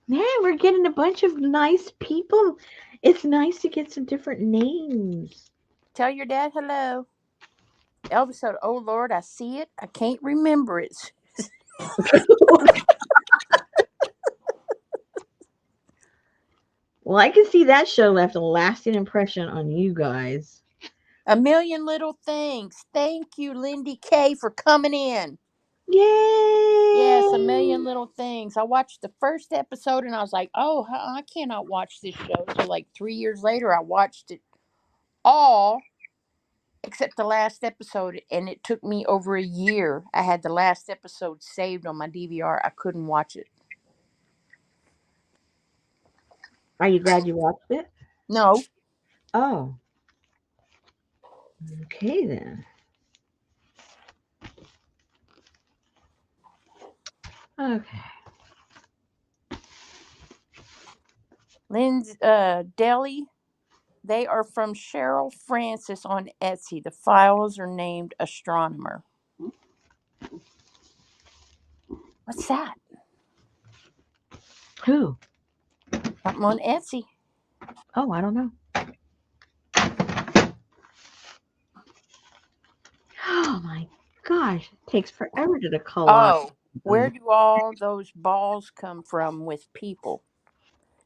man, we're getting a bunch of nice people. It's nice to get some different names. Tell your dad hello. Elvis said, "Oh Lord, I see it. I can't remember it." Well, I can see that show left a lasting impression on you guys. A Million Little Things. Thank you, Lindy Kay, for coming in. Yes, A Million Yay! Little Things. I watched the first episode and I was like, "Oh, I cannot watch this show." So, like 3 years later, I watched it all except the last episode, and it took me over a year. I had the last episode saved on my DVR. I couldn't watch it. Are you glad you watched it? No, Oh, okay then. Okay. Lynn's Deli. They are from Cheryl Francis on Etsy. The files are named Astronomer. What's that? Who? Something on Etsy. Oh, I don't know. Oh my gosh, it takes forever to collage. Oh, where do all those balls come from with people?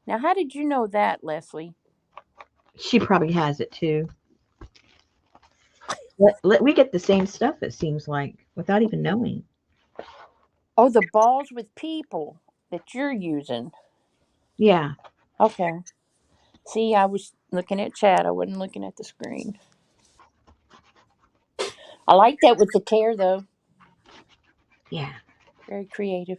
Now, how did you know that, Leslie? She probably has it too. We get the same stuff, it seems like, without even knowing. Oh, the balls with people that you're using. Yeah. Okay. See, I was looking at chat. I wasn't looking at the screen. I like that with the tear, though. Yeah. Very creative.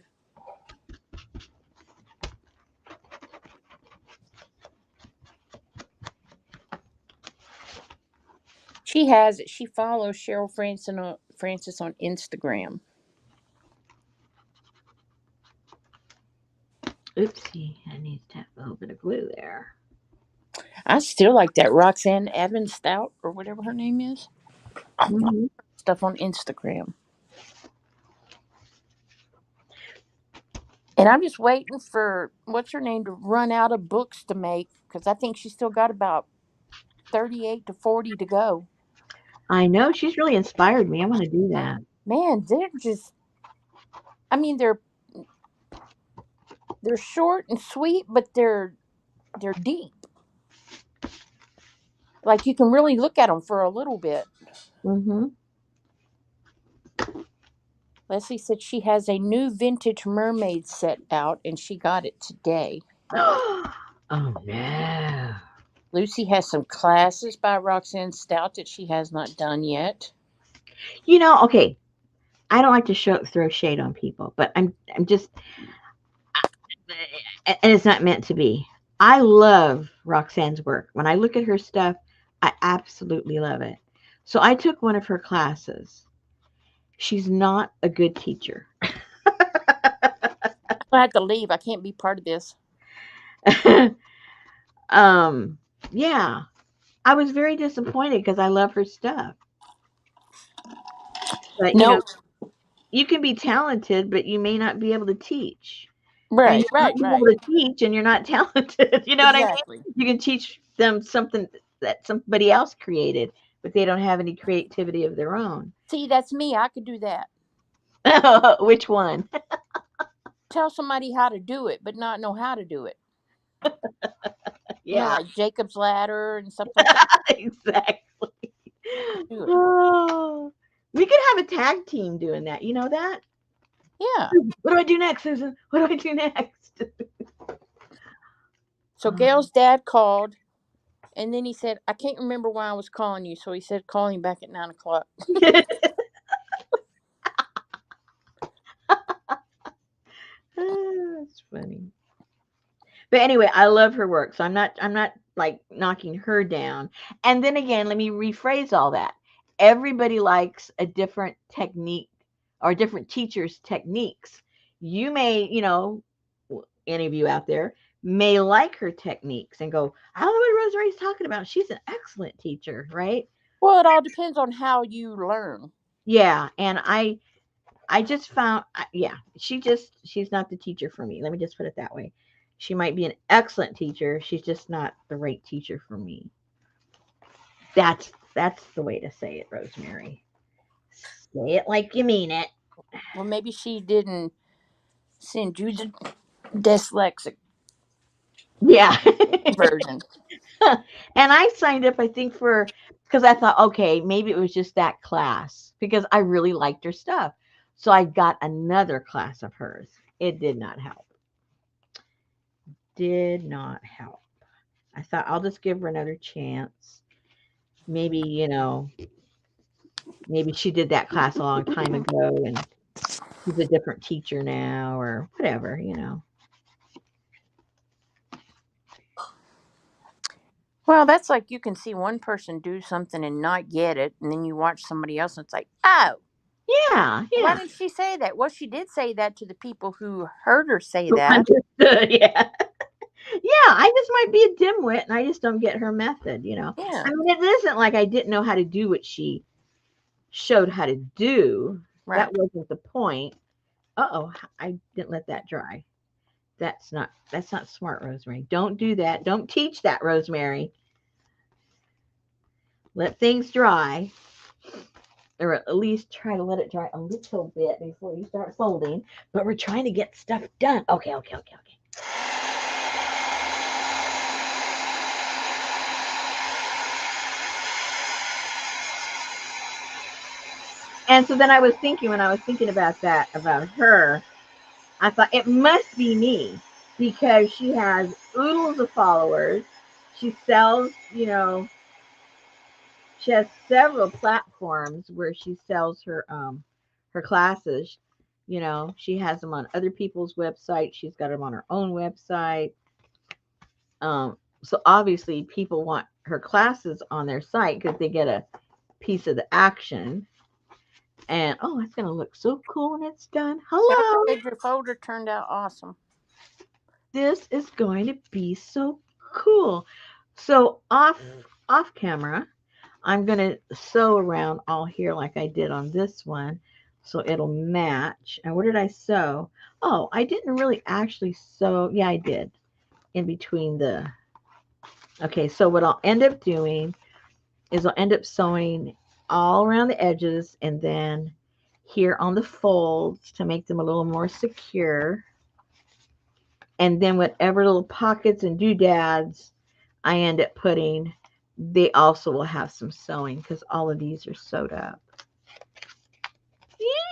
She has it. She follows Cheryl Francis on Instagram. Oopsie. I need to have a little bit of glue there. I still like that Roxanne Evans Stout or whatever her name is. I follow Hmm. stuff on Instagram. And I'm just waiting for what's her name to run out of books to make because I think she's still got about 38 to 40 to go. I know she's really inspired me. I want to do that. Man, they're just I mean they're short and sweet, but they're deep. Like you can really look at them for a little bit. Hmm. Leslie said she has a new vintage mermaid set out and she got it today. Oh no. Lucy has some classes by Roxanne Stout that she has not done yet. Okay. I don't like to throw shade on people, but I'm just, and it's not meant to be. I love Roxanne's work. When I look at her stuff, I absolutely love it. So I took one of her classes. She's not a good teacher. I have to leave. I can't be part of this. um, yeah, I was very disappointed because I love her stuff. But Nope. you can be talented, but you may not be able to teach. And Right, you right, might be able right. to teach, and you're not talented. You know what I mean? Exactly. You can teach them something that somebody else created, but they don't have any creativity of their own. See, that's me. I could do that. Which one? Tell somebody how to do it, but not know how to do it. Yeah, Like Jacob's Ladder and stuff like that. exactly. Do it. Oh, we could have a tag team doing that. You know that? Yeah. What do I do next, Susan? What do I do next? So Gail's dad called, and then he said, "I can't remember why I was calling you." So he said, "Call him back at 9 o'clock." That's funny. But anyway, I love her work, so I'm not like knocking her down. And then again, let me rephrase all that. Everybody likes a different technique or different teacher's techniques. You may, any of you out there may like her techniques and go, I don't know what Rosemary's talking about. She's an excellent teacher, right? Well, it all depends on how you learn. Yeah, and I just found, yeah, she's not the teacher for me. Let me just put it that way. She might be an excellent teacher. She's just not the right teacher for me. That's the way to say it, Rosemary. Say it like you mean it. Well, maybe she didn't send you the dyslexic Yeah. version. And I signed up, I think, for because I thought, okay, maybe it was just that class because I really liked her stuff. So I got another class of hers. It did not help. Did not help. I thought I'll just give her another chance. Maybe, maybe she did that class a long time ago and she's a different teacher now or whatever. Well, that's like you can see one person do something and not get it, and then you watch somebody else and it's like, oh, Yeah, why yeah. didn't she say that? Well, she did say that to the people who heard her say Who that. understood, yeah. Yeah, I just might be a dimwit and I just don't get her method. I Yeah, mean, it isn't like I didn't know how to do what she showed how to do. right. That wasn't the point. Uh-oh, I didn't let that dry. That's not smart, Rosemary. Don't do that. Don't teach that, Rosemary. Let things dry, or at least try to let it dry a little bit before you start folding. But we're trying to get stuff done. Okay, okay, okay, okay. And so then I was thinking, when I was thinking about that, about her, I thought it must be me because she has oodles of followers. She sells, she has several platforms where she sells her classes. She has them on other people's websites. She's got them on her own website. So obviously people want her classes on their site because they get a piece of the action. And oh, it's gonna look so cool when it's done. Tell her Hello. that your folder turned out awesome. This is going to be so cool. So off camera, I'm going to sew around all here like I did on this one so it'll match. And what did I sew? Oh, I didn't really actually sew. Yeah, I did in between the. Okay, so what I'll end up doing is I'll end up sewing all around the edges and then here on the folds to make them a little more secure. And then whatever little pockets and doodads I end up putting, they also will have some sewing because all of these are sewed up.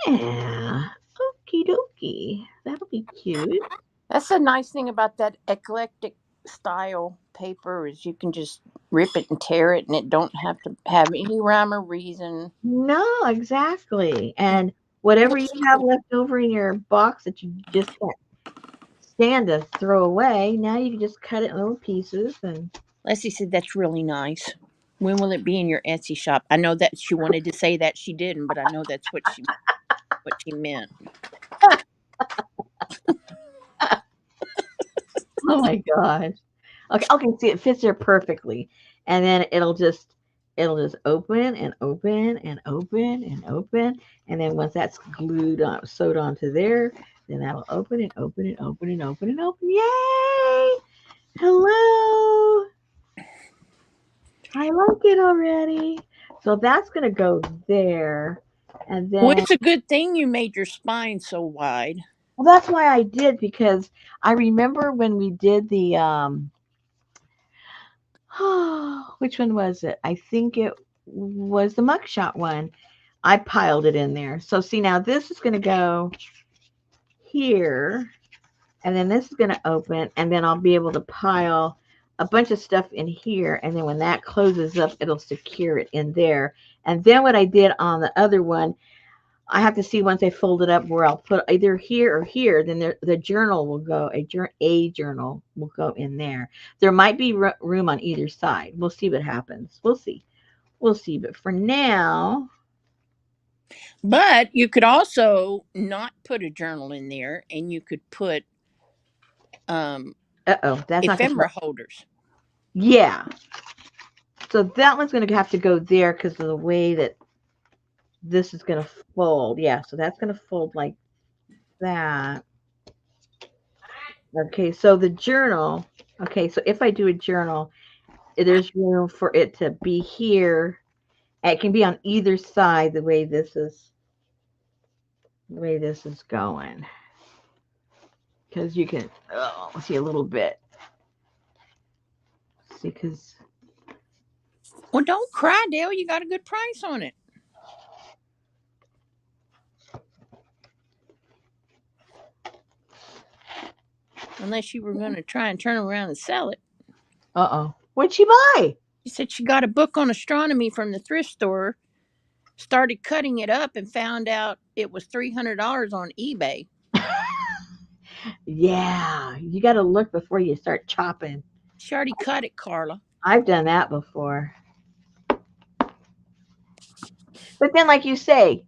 Yeah. Okie dokie. That'll be cute. That's the nice thing about that eclectic style paper is you can just rip it and tear it, and it don't have to have any rhyme or reason. No, exactly. And And whatever you makes have you- left over in your box that you just can't stand to throw away, now you can just cut it in little pieces and Leslie said that's really nice. When will it be in your Etsy shop? I know that she wanted to say that she didn't, but I know that's what she meant. oh my gosh. Okay, okay, see it fits there perfectly. And then it'll just open and open and open and open. And then once that's glued on sewed onto there, then that'll open and open and open and open and open. Yay! Hello. I like it already. So that's gonna go there. And Well, then it's a good thing you made your spine so wide. well that's why I did because I remember when we did the which one was it? I think it was the mugshot one. I piled it in there. So see now this is going to go here and then this is going to open and then I'll be able to pile a bunch of stuff in here and then when that closes up it'll secure it in there. And then what I did on the other one, I have to see once I fold it up where I'll put either here or here. Then the journal will go, a journal will go in there. There might be room on either side. We'll see what happens. We'll see. We'll see. But for now, But you could also not put a journal in there, and you could put um, that's not going to. ephemera holders. Yeah. So that one's going to have to go there because of the way that this is going to fold. Yeah. So that's going to fold like that. Okay. So the journal. Okay. So if I do a journal, there's room for it to be here. It can be on either side the way this is going. Because you can see a little bit. See, because Well, don't cry, Dale. You got a good price on it. Unless you were going to try and turn around and sell it. what'd she buy? She said she got a book on astronomy from the thrift store, started cutting it up, and found out it was $300 on eBay. Yeah, you got to look before you start chopping. She already cut it, Carla. I've done that before. But then, like you say,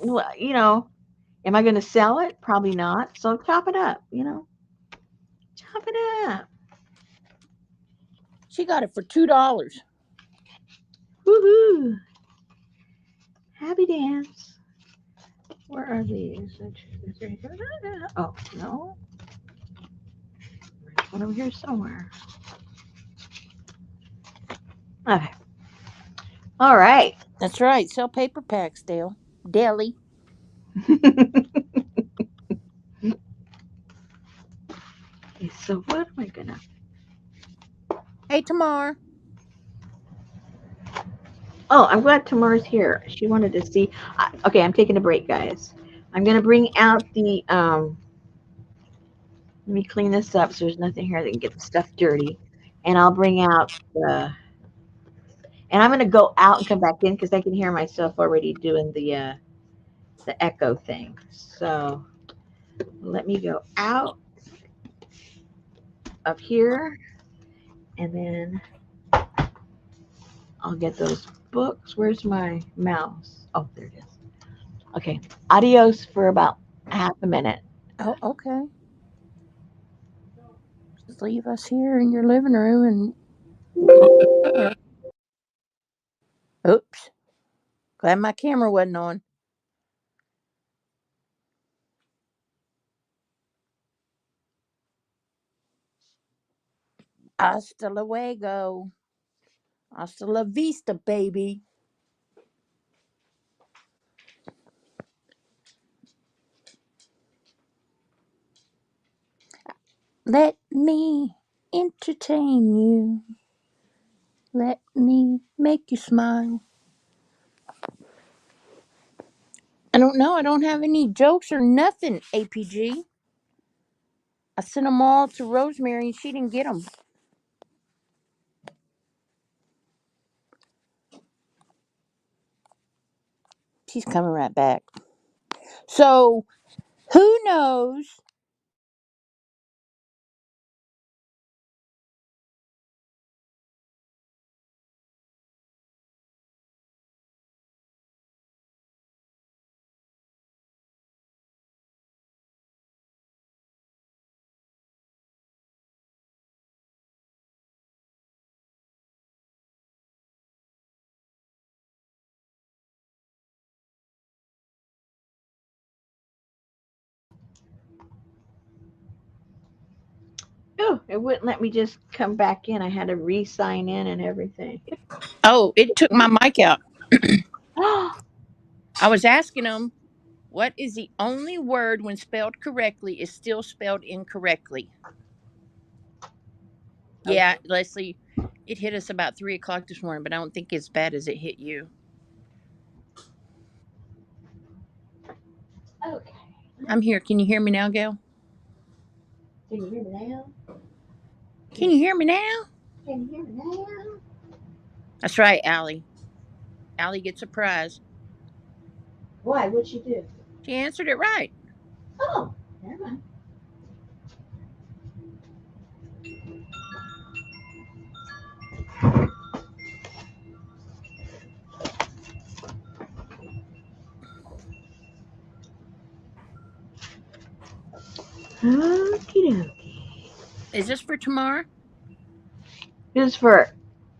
am I going to sell it? Probably not. So chop it up. Chop it up. She got it for $2. Woohoo! Happy dance. Where are these? Oh, no. There's one over here somewhere. Okay. All right. That's right. Sell paper packs, Dale. Deli. Okay, so what am I going to. Hey, Tamar. Oh, I'm glad Tamara's here. She wanted to see. Okay, I'm taking a break, guys. I'm going to bring out the. Let me clean this up so there's nothing here that can get the stuff dirty. And I'll bring out the. And I'm going to go out and come back in because I can hear myself already doing the echo thing. So let me go out of here and then I'll get those books. Where's my mouse? Oh, there it is. Okay. Adios for about half a minute. Oh, okay. Just leave us here in your living room and. Oops. Glad my camera wasn't on. Hasta luego. Hasta la vista, baby. Let me entertain you. Let me make you smile. I don't know. I don't have any jokes or nothing, APG. I sent them all to Rosemary and she didn't get them. She's coming right back. So, who knows? Oh, it wouldn't let me just come back in. I had to re-sign in and everything. Oh, it took my mic out. Oh, I was asking them, what is the only word when spelled correctly is still spelled incorrectly? Yeah, okay. Leslie, it hit us about 3 o'clock this morning, but I don't think it's bad as it hit you. Okay. I'm here. Can you hear me now, Gail? Can you hear me now? Can you hear me now? Can you hear me now? That's right, Allie. Allie gets a prize. Why? What'd she do? She answered it right. Oh, never mind. Okie dokie. Is this for tomorrow? This is for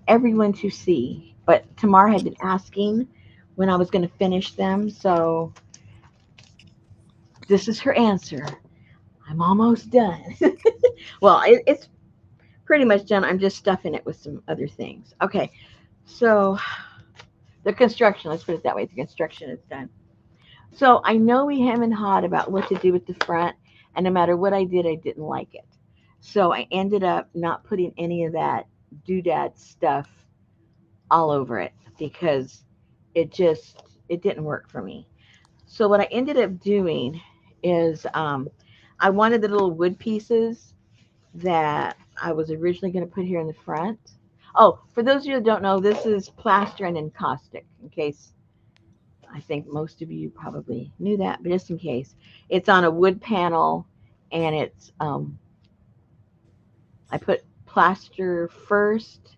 everyone to see. But Tamar had been asking when I was going to finish them, so this is her answer. I'm almost done. Well, it's pretty much done. I'm just stuffing it with some other things. Okay, so the construction, let's put it that way, the construction is done. So I know we hem and hawed about what to do with the front, and no matter what I did, I didn't like it. So I ended up not putting any of that doodad stuff all over it because it didn't work for me. So what I ended up doing is I wanted the little wood pieces that I was originally going to put here in the front. Oh, for those of you that don't know, this is plaster and encaustic. In case I think most of you probably knew that, but just in case, it's on a wood panel, and it's I put plaster first,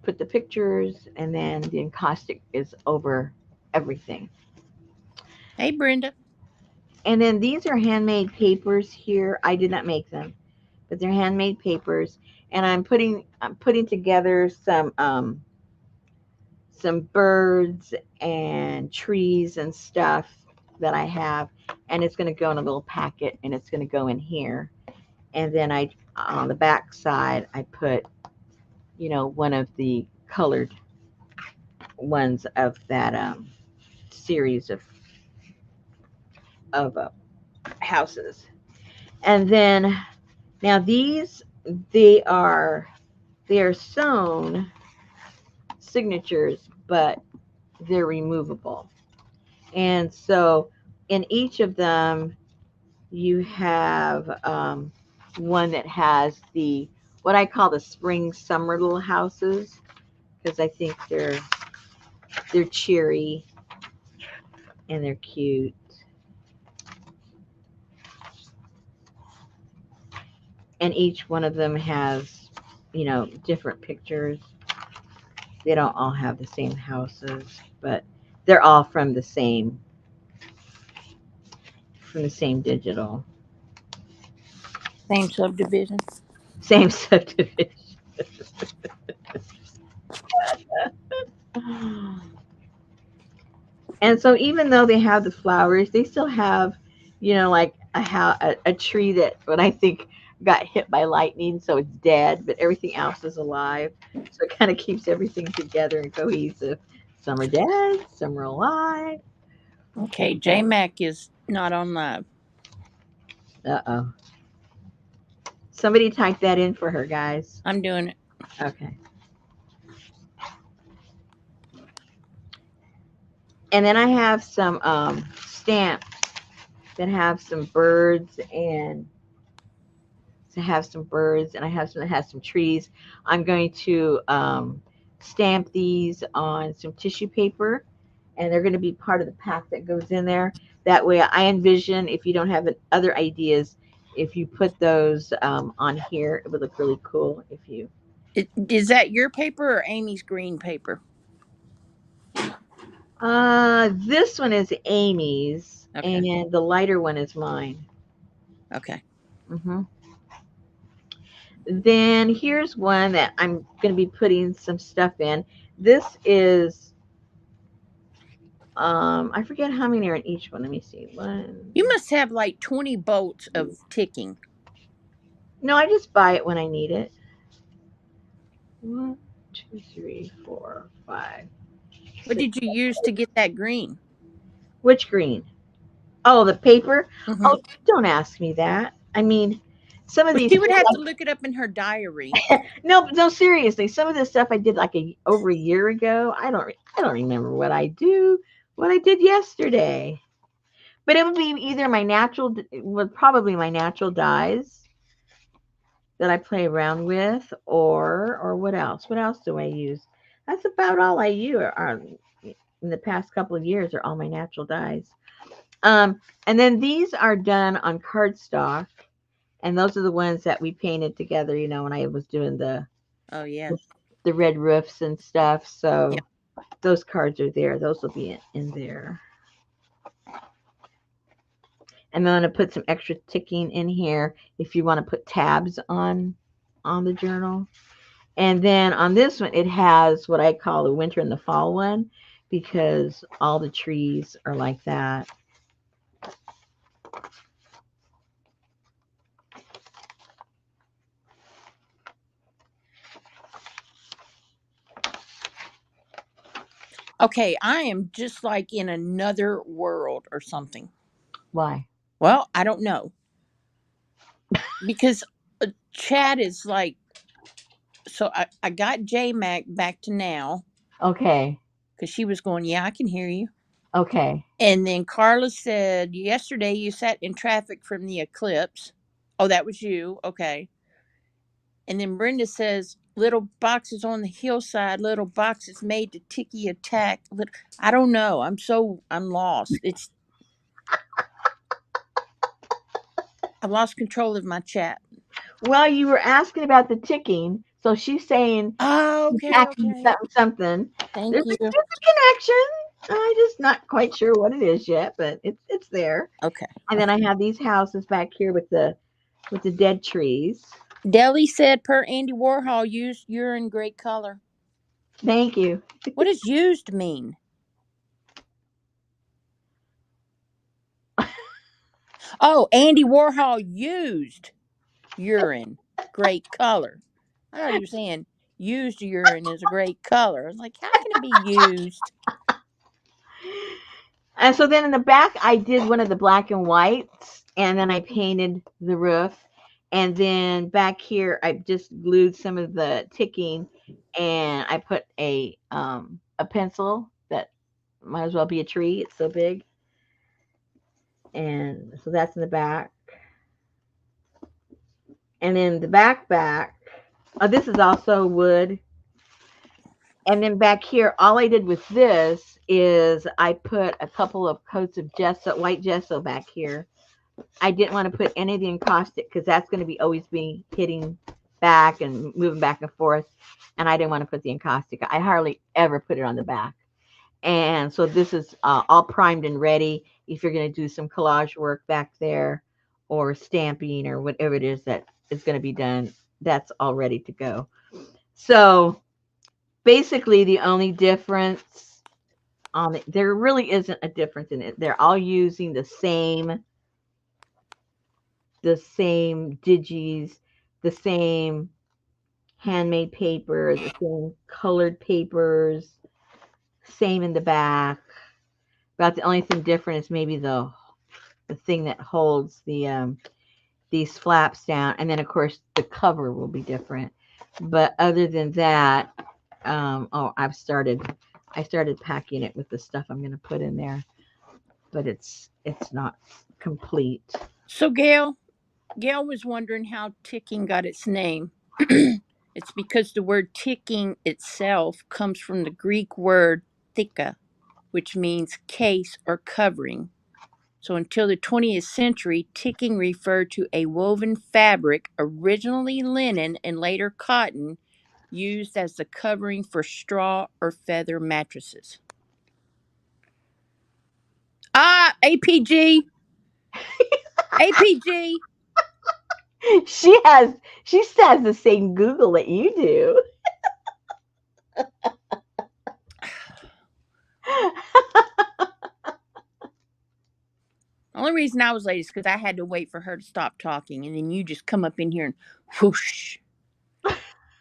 put the pictures, and then the encaustic is over everything. Hey, Brenda. And then these are handmade papers here. I did not make them, but they're handmade papers. And I'm putting together some birds and trees and stuff that I have, and it's going to go in a little packet, and it's going to go in here. And then I on the back side I put one of the colored ones of that series of houses. And then now these they are they are sewn signatures, but they're removable. And so in each of them, you have one that has the what I call the spring summer little houses because I think they're cheery and they're cute. And each one of them has different pictures. They don't all have the same houses, but they're all from the same digital, Same subdivision. same subdivision. And so even though they have the flowers, they still have, like a tree that what I think got hit by lightning, so it's dead, but everything else is alive. So it kind of keeps everything together and cohesive. Some are dead, some are alive. Okay, J Mac is not on live. Uh-oh. Somebody type that in for her, guys. I'm doing it. Okay. And then I have some stamps that have some birds and to have some birds, and I have some that has some trees. I'm going to stamp these on some tissue paper, and they're going to be part of the pack that goes in there. That way, I envision if you don't have other ideas, if you put those on here, it would look really cool. If you, Is that your paper or Amy's green paper? this one is Amy's, Okay. and the lighter one is mine. Okay. hmm Then here's one that I'm going to be putting some stuff in. This is I forget how many are in each one. Let me see. One. You must have like 20 bolts of ticking. No, I just buy it when I need it. One, two, three, four, five, What six. did you use to get that green? Which green? Oh, the paper. Mm-hmm. Oh, don't ask me that. I mean, some of Well, these she would have to look it up in her diary. no, no, seriously. Some of this stuff I did like over a year ago. I don't remember what I did yesterday. But it would be either probably my natural dyes that I play around with, or what else? What else do I use? That's about all I use. in the past couple of years are all my natural dyes. Um, and then these are done on cardstock, and those are the ones that we painted together. When I was doing Oh yeah. the red roofs and stuff. So Yep. those cards are there. Those will be in there. And then I'm gonna put some extra ticking in here if you want to put tabs on the journal. And then on this one, it has what I call the winter and the fall one because all the trees are like that. Okay, I am just like in another world or something. Why? Well, I don't know because Chad is like. So I got J Mac back to now Okay. because she was going. Yeah, I can hear you. Okay. And then Carla said, yesterday you sat in traffic from the eclipse. Oh, that was you. Okay. And then Brenda says, little boxes on the hillside, little boxes made to ticky attack. I don't know. I'm lost. I've lost control of my chat. Well, you were asking about the ticking, so she's saying Oh, she's okay. hacking Okay. something, something. Thank you. There's a connection. I'm just not quite sure what it is yet, but it's there. Okay. And then Okay. I have these houses back here with the dead trees. Deli said, per Andy Warhol, used urine great color. Thank you. What does used mean? Oh, Andy Warhol used urine, great color. I thought you were saying used urine is a great color. I was like, how can it be used? And so then in the back, I did one of the black and whites, and then I painted the roof. And then back here, I just glued some of the ticking, and I put a pencil that might as well be a tree. It's so big, and so that's in the back. And then the back, oh, this is also wood. And then back here, all I did with this is I put a couple of coats of gesso, white gesso back here. I didn't want to put any of the encaustic because that's going to be always be hitting back and moving back and forth. And I didn't want to put the encaustic. I hardly ever put it on the back. And so this is all primed and ready. If you're going to do some collage work back there or stamping or whatever it is that is going to be done, that's all ready to go. So basically, the only difference on it, there really isn't a difference in it. They're all using the same digis, the same handmade paper, the same colored papers, same in the back. About the only thing different is maybe the thing that holds these flaps down, and then of course the cover will be different. But other than that, oh, I started packing it with the stuff I'm going to put in there, but it's not complete. So Gail was wondering how ticking got its name. It's because the word ticking itself comes from the Greek word thika, which means case or covering. So until the 20th century, ticking referred to a woven fabric, originally linen and later cotton, used as the covering for straw or feather mattresses. Ah, APG, APG. She has the same Google that you do. The only reason I was late is because I had to wait for her to stop talking, and then you just come up in here and whoosh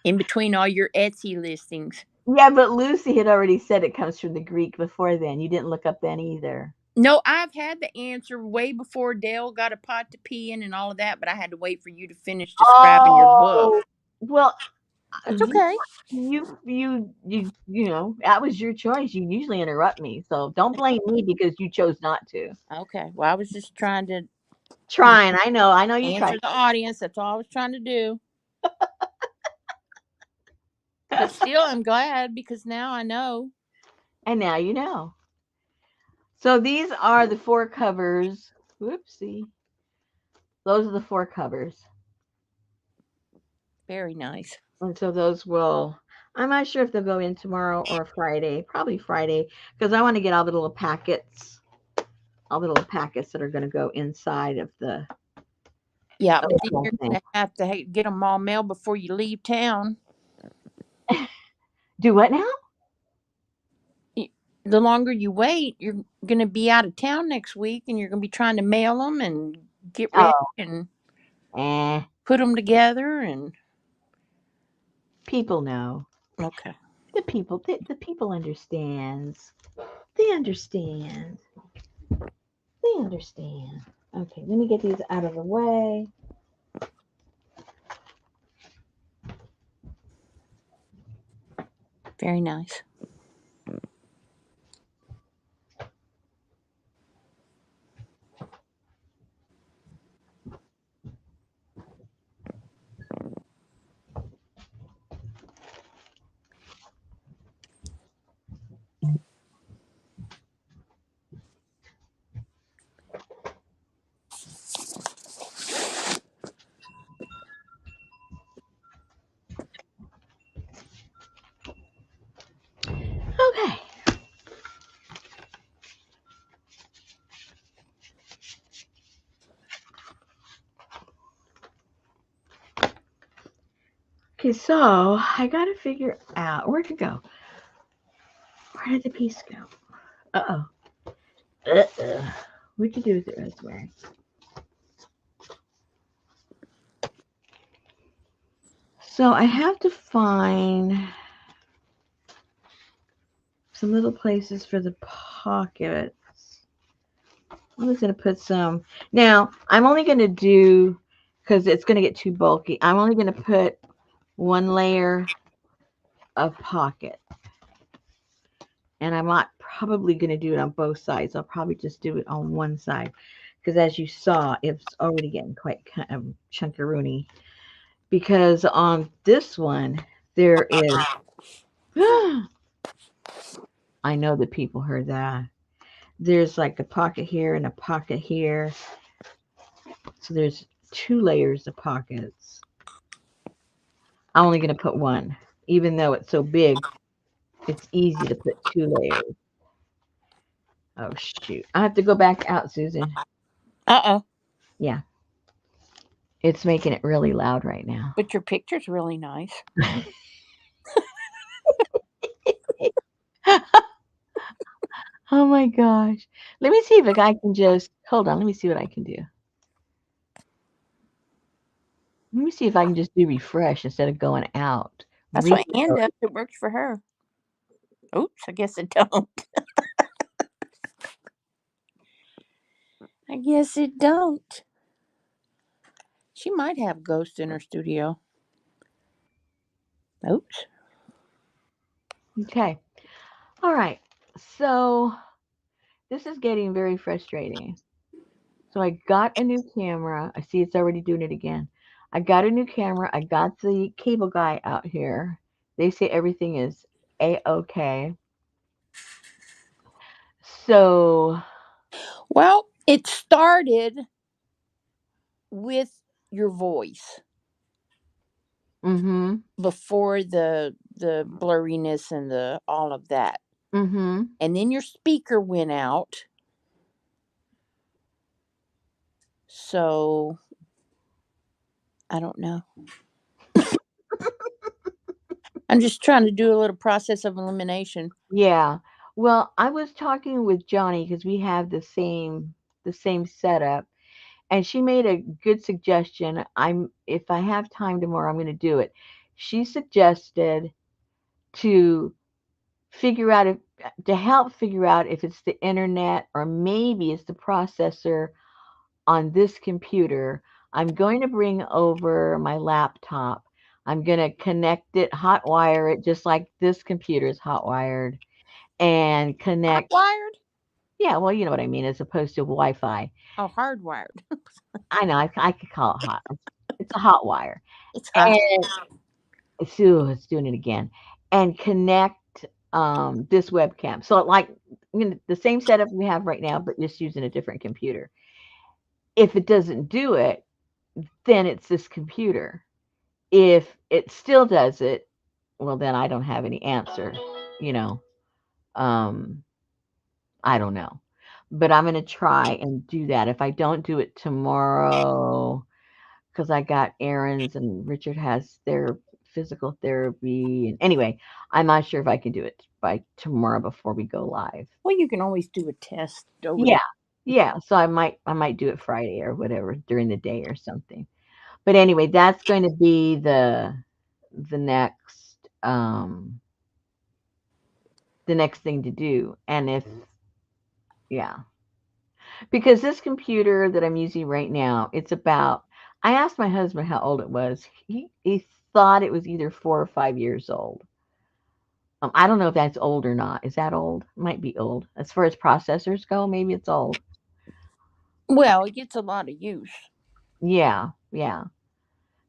in between all your Etsy listings. Yeah, but Lucy had already said it comes from the Greek before then. You didn't look up then either. No, I've had the answer way before Dale got a pot to pee in and all of that, but I had to wait for you to finish describing your book. Oh, well, It's you okay. that was your choice. You usually interrupt me, so don't blame me because you chose not to. Okay. Well, I was just trying to, you know, Trying, I know you're trying. answer the audience. That's all I was trying to do. But still, I'm glad because now I know. And now you know. So these are the four covers. Whoopsie. Those are the four covers. Very nice. And so those will, I'm not sure if they'll go in tomorrow or Friday. Probably Friday, because I want to get all the little packets that are going to go inside Yeah, of but the then whole you're thing. gonna have to get them all mailed before you leave town. Do what now? Y- The longer you wait, you're gonna be out of town next week, and you're gonna be trying to mail them and get ready Oh, and eh. put them together. And People know. okay, The people understands. They understand. They understand. Okay, let me get these out of the way. very nice. Okay. Okay, so I gotta figure out where'd it go? Where did the piece go? Uh oh. What'd you do with it, Rosemary? So I have to find some little places for the pockets. I'm just gonna put some. Now I'm only gonna do because it's gonna get too bulky. I'm only gonna put one layer of pocket, and I'm not probably gonna do it on both sides. I'll probably just do it on one side because, as you saw, it's already getting quite kind of chunkaroony. Because on this one there is. I know that people heard that. There's like a pocket here and a pocket here. So there's two layers of pockets. I'm only going to put one. Even though it's so big, it's easy to put two layers. Oh, shoot. I have to go back out, Susan. Uh-oh. Yeah, it's making it really loud right now. But your picture's really nice. Oh my gosh. Let me see if I can just hold on. Let me see what I can do. Let me see if I can just do refresh instead of going out. That's what Reset. Ann does. It works for her. Oops, I guess it don't. I guess it don't. She might have ghosts in her studio. Oops. Okay. All right. So this is getting very frustrating. So I got a new camera. I see it's already doing it again. I got a new camera. I got the cable guy out here. They say everything is a-okay. So, Well, it started with your voice mm-hmm, before the blurriness and the all of that. mm-hmm. And then your speaker went out. So I don't know. I'm just trying to do a little process of elimination. Yeah. Well, I was talking with Johnny because we have the same setup, and she made a good suggestion. If I have time tomorrow, I'm going to do it. She suggested to figure out if to help figure out if it's the internet or maybe it's the processor on this computer. I'm going to bring over my laptop. I'm going to connect it, hot wire it just like this computer is hot wired, and connect. Hardwired? Yeah, well, you know what I mean, as opposed to Wi-Fi. Oh, hardwired. I know I could call it hot. It's a hot wire, It's hot. and it's doing it again, and connect. this webcam. So like the same setup we have right now, but just using a different computer. If it doesn't do it, then it's this computer. If it still does it, well then I don't have any answer, you know. Um I don't know. But I'm going to try and do that. If I don't do it tomorrow, because I got errands and Richard has their physical therapy. And anyway, I'm not sure if I can do it by tomorrow before we go live. Well, you can always do a test over Yeah. the. Yeah. So I might do it Friday or whatever during the day or something. But anyway, that's going to be the next the next thing to do. And if yeah, because this computer that I'm using right now, it's about. I asked my husband how old it was. He thought it was either 4 or 5 years old. I don't know if that's old or not. Is that old? Might be old. As far as processors go, maybe it's old. Well, it gets a lot of use. Yeah, yeah.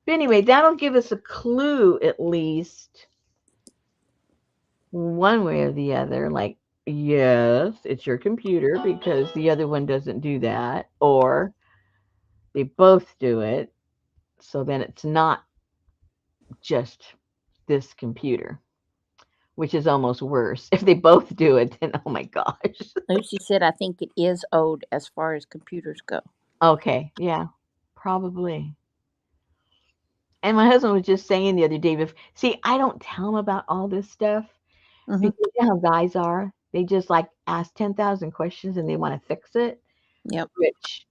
But anyway, that'll give us a clue at least one way or the other. Like, yes, it's your computer because the other one doesn't do that, or they both do it. So then it's not just this computer, which is almost worse. If they both do it, then oh my gosh. Lucy said, I think it is old as far as computers go. Okay, yeah, probably. And my husband was just saying the other day, see, I don't tell him about all this stuff Hmm. because you know how guys are. They just like ask 10,000 questions and they want to fix it, Yep. which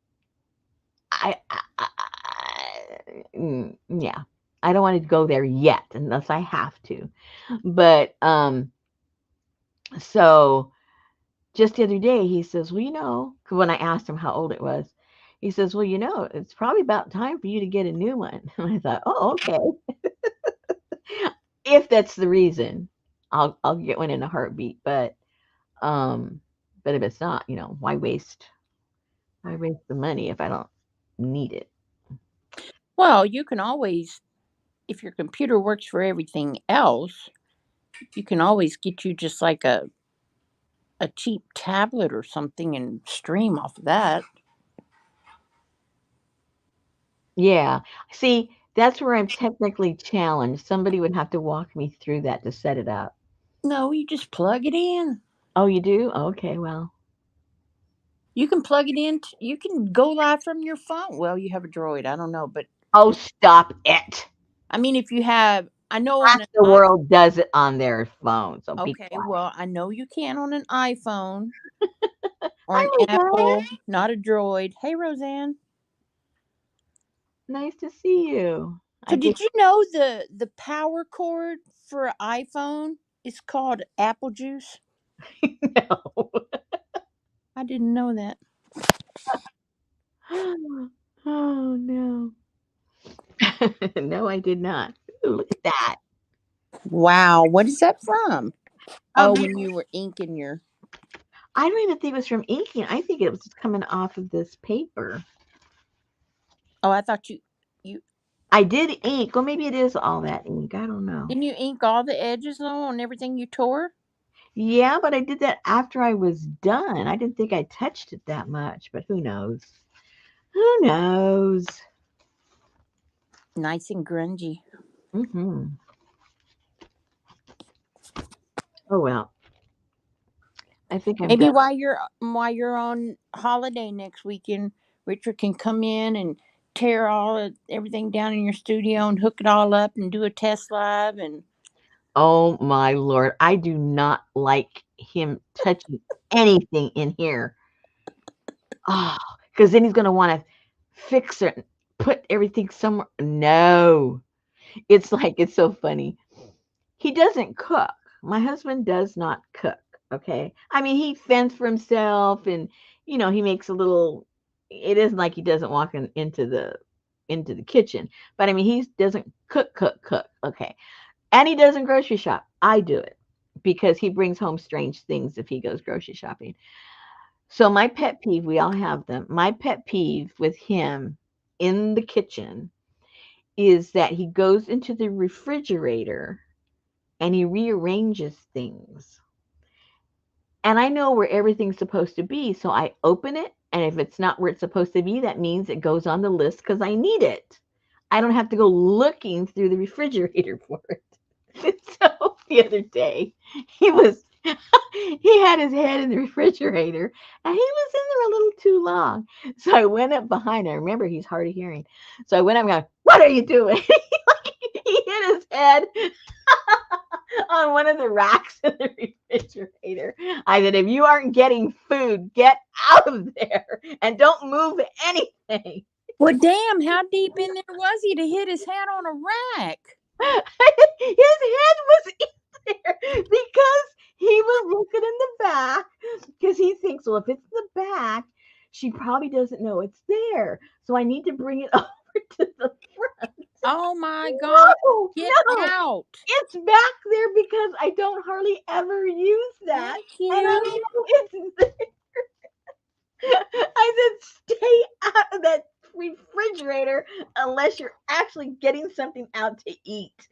yeah, I don't want to go there yet unless I have to. But so just the other day, he says, well, 'cause when I asked him how old it was, he says, well, it's probably about time for you to get a new one. And I thought, oh, okay. If that's the reason, I'll get one in a heartbeat. Um, but if it's not, why waste the money if I don't need it? Well, you can always, if your computer works for everything else, you can always get you just like a cheap tablet or something and stream off of that. Yeah. See, that's where I'm technically challenged. Somebody would have to walk me through that to set it up. No, you just plug it in. Oh, you do? Okay, well. You can plug it in. You can go live from your phone. Well, you have a Droid. I don't know, but Oh, stop it. I mean, if you have, I know on Half an the i. world does it on their phone, so be Okay, quiet. well, I know you can on an iPhone or Hi, an Roseanne. Apple, not a Droid. Hey, Roseanne. Nice to see you. So, I get did you know the power cord for an iPhone is called apple juice? no. I didn't know that. Oh no. No, I did not. Ooh, look at that. Wow, what is that from? Oh, You when you were inking your. I don't even think it was from inking. I think it was just coming off of this paper. Oh, I thought you I did ink. Well, maybe it is all that ink. I don't know. didn't you ink all the edges though on everything you tore. Yeah, but I did that after I was done. I didn't think I touched it that much, but who knows? Who knows? Nice and grungy. Hmm. Oh well. I think I'm Maybe done. while you're on holiday next weekend, Richard can come in and tear everything down in your studio and hook it all up and do a test live and. Oh my lord. I do not like him touching anything in here. Oh, because then he's gonna want to fix it, put everything somewhere. No. It's so funny. He doesn't cook. My husband does not cook. Okay. I mean, he fends for himself and he makes a little. It isn't like he doesn't walk into the kitchen, but I mean, he doesn't cook. Okay. And he doesn't grocery shop. I do it because he brings home strange things if he goes grocery shopping. So my pet peeve, we all have them. My pet peeve with him in the kitchen is that he goes into the refrigerator and he rearranges things. and I know where everything's supposed to be. So I open it, and if it's not where it's supposed to be, that means it goes on the list because I need it. I don't have to go looking through the refrigerator for it. So the other day, he was he had his head in the refrigerator and he was in there a little too long. So I went up behind him. Remember, he's hard of hearing. So I went up and going, "What are you doing?" He hit his head on one of the racks in the refrigerator. I said, "If you aren't getting food, get out of there and don't move anything." Well, damn, how deep in there was he to hit his head on a rack? His head was in there because he was looking in the back because he thinks, well, if it's in the back, she probably doesn't know it's there. So I need to bring it over to the front. Oh my God. No, Get no. out. It's back there because I don't hardly ever use that. Thank And I you. know it's there. I said, stay out of that refrigerator unless you're actually getting something out to eat.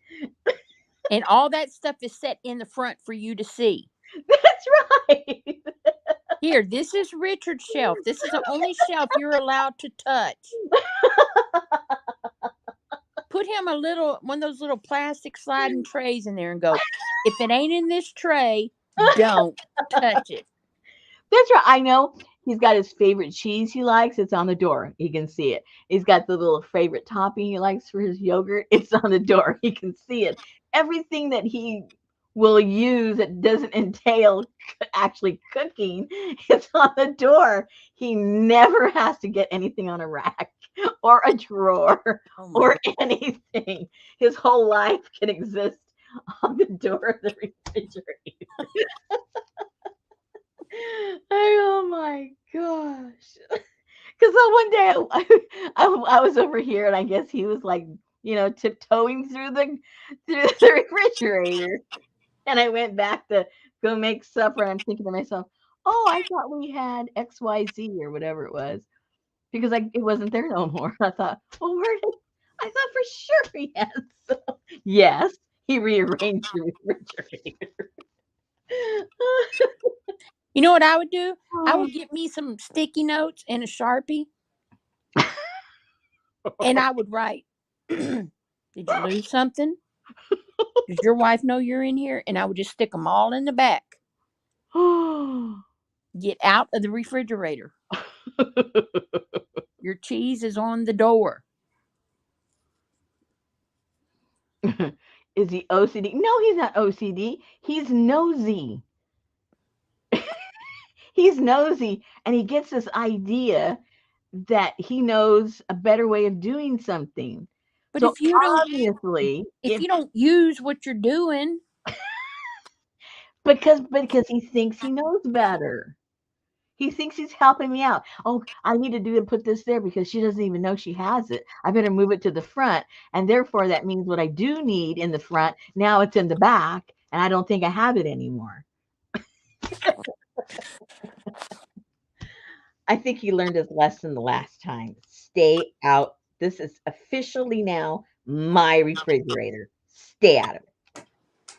And all that stuff is set in the front for you to see. That's right. Here, this is Richard's shelf. This is the only shelf you're allowed to touch. Put him a little one of those little plastic sliding trays in there and go, if it ain't in this tray, don't touch it. That's right. I know he's got his favorite cheese he likes. It's on the door. He can see it. He's got the little favorite topping he likes for his yogurt. It's on the door. He can see it. Everything that he will use that doesn't entail actually cooking, it's on the door. He never has to get anything on a rack or a drawer Oh my or God. anything. His whole life can exist on the door of the refrigerator. Oh my gosh. Because one day I was over here and I guess he was like, tiptoeing through the refrigerator. And I went back to go make supper and I'm thinking to myself, oh, I thought we had XYZ or whatever it was. Because it wasn't there no more. I thought, well, I thought for sure he had some. Yes, he rearranged the refrigerator. You know what I would do? I would get me some sticky notes and a Sharpie and I would write, did you lose something? Does your wife know you're in here? And I would just stick them all in the back. Get out of the refrigerator. Your cheese is on the door. Is he OCD? No, he's not OCD. He's nosy. He's nosy, and he gets this idea that he knows a better way of doing something. But So obviously, if you don't use what you're doing, because he thinks he knows better. He thinks he's helping me out. Oh, I need to do and put this there because she doesn't even know she has it. I better move it to the front. And therefore, that means what I do need in the front, now it's in the back, and I don't think I have it anymore. I think he learned his lesson the last time. Stay out. This is officially now my refrigerator. Stay out of it,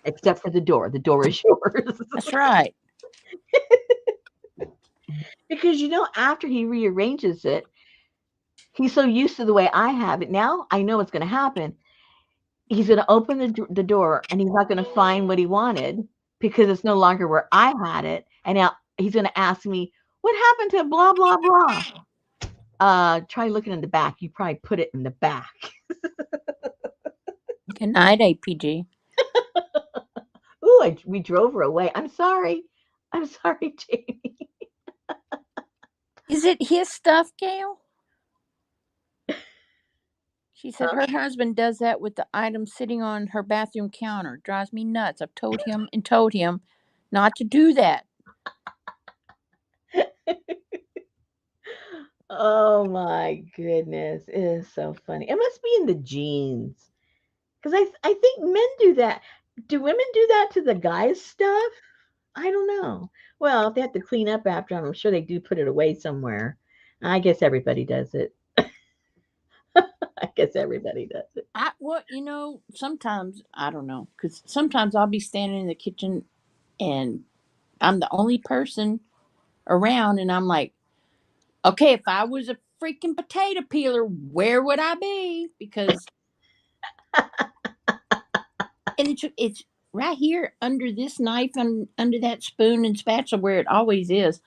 except for the door. The door is yours. that's right. Because after he rearranges it, he's so used to the way I have it. Now I know what's going to happen. He's going to open the door and he's not going to find what he wanted because it's no longer where I had it. And now he's going to ask me, what happened to blah, blah, blah? Try looking in the back. You probably put it in the back. Good night, APG. Ooh, we drove her away. I'm sorry. I'm sorry, Jamie. Is it his stuff, Gail? She said Huh? her husband does that with the items sitting on her bathroom counter. Drives me nuts. I've told him not to do that. Oh my goodness. It is so funny. It must be in the genes. Because I think men do that. Do women do that to the guys' stuff? I don't know. Well, if they have to clean up after them, I'm sure they do put it away somewhere. I guess everybody does it. I guess everybody does it. Sometimes I don't know because sometimes I'll be standing in the kitchen and I'm the only person around, and I'm like, okay, if I was a freaking potato peeler, where would I be? Because and it's right here under this knife and under that spoon and spatula where it always is.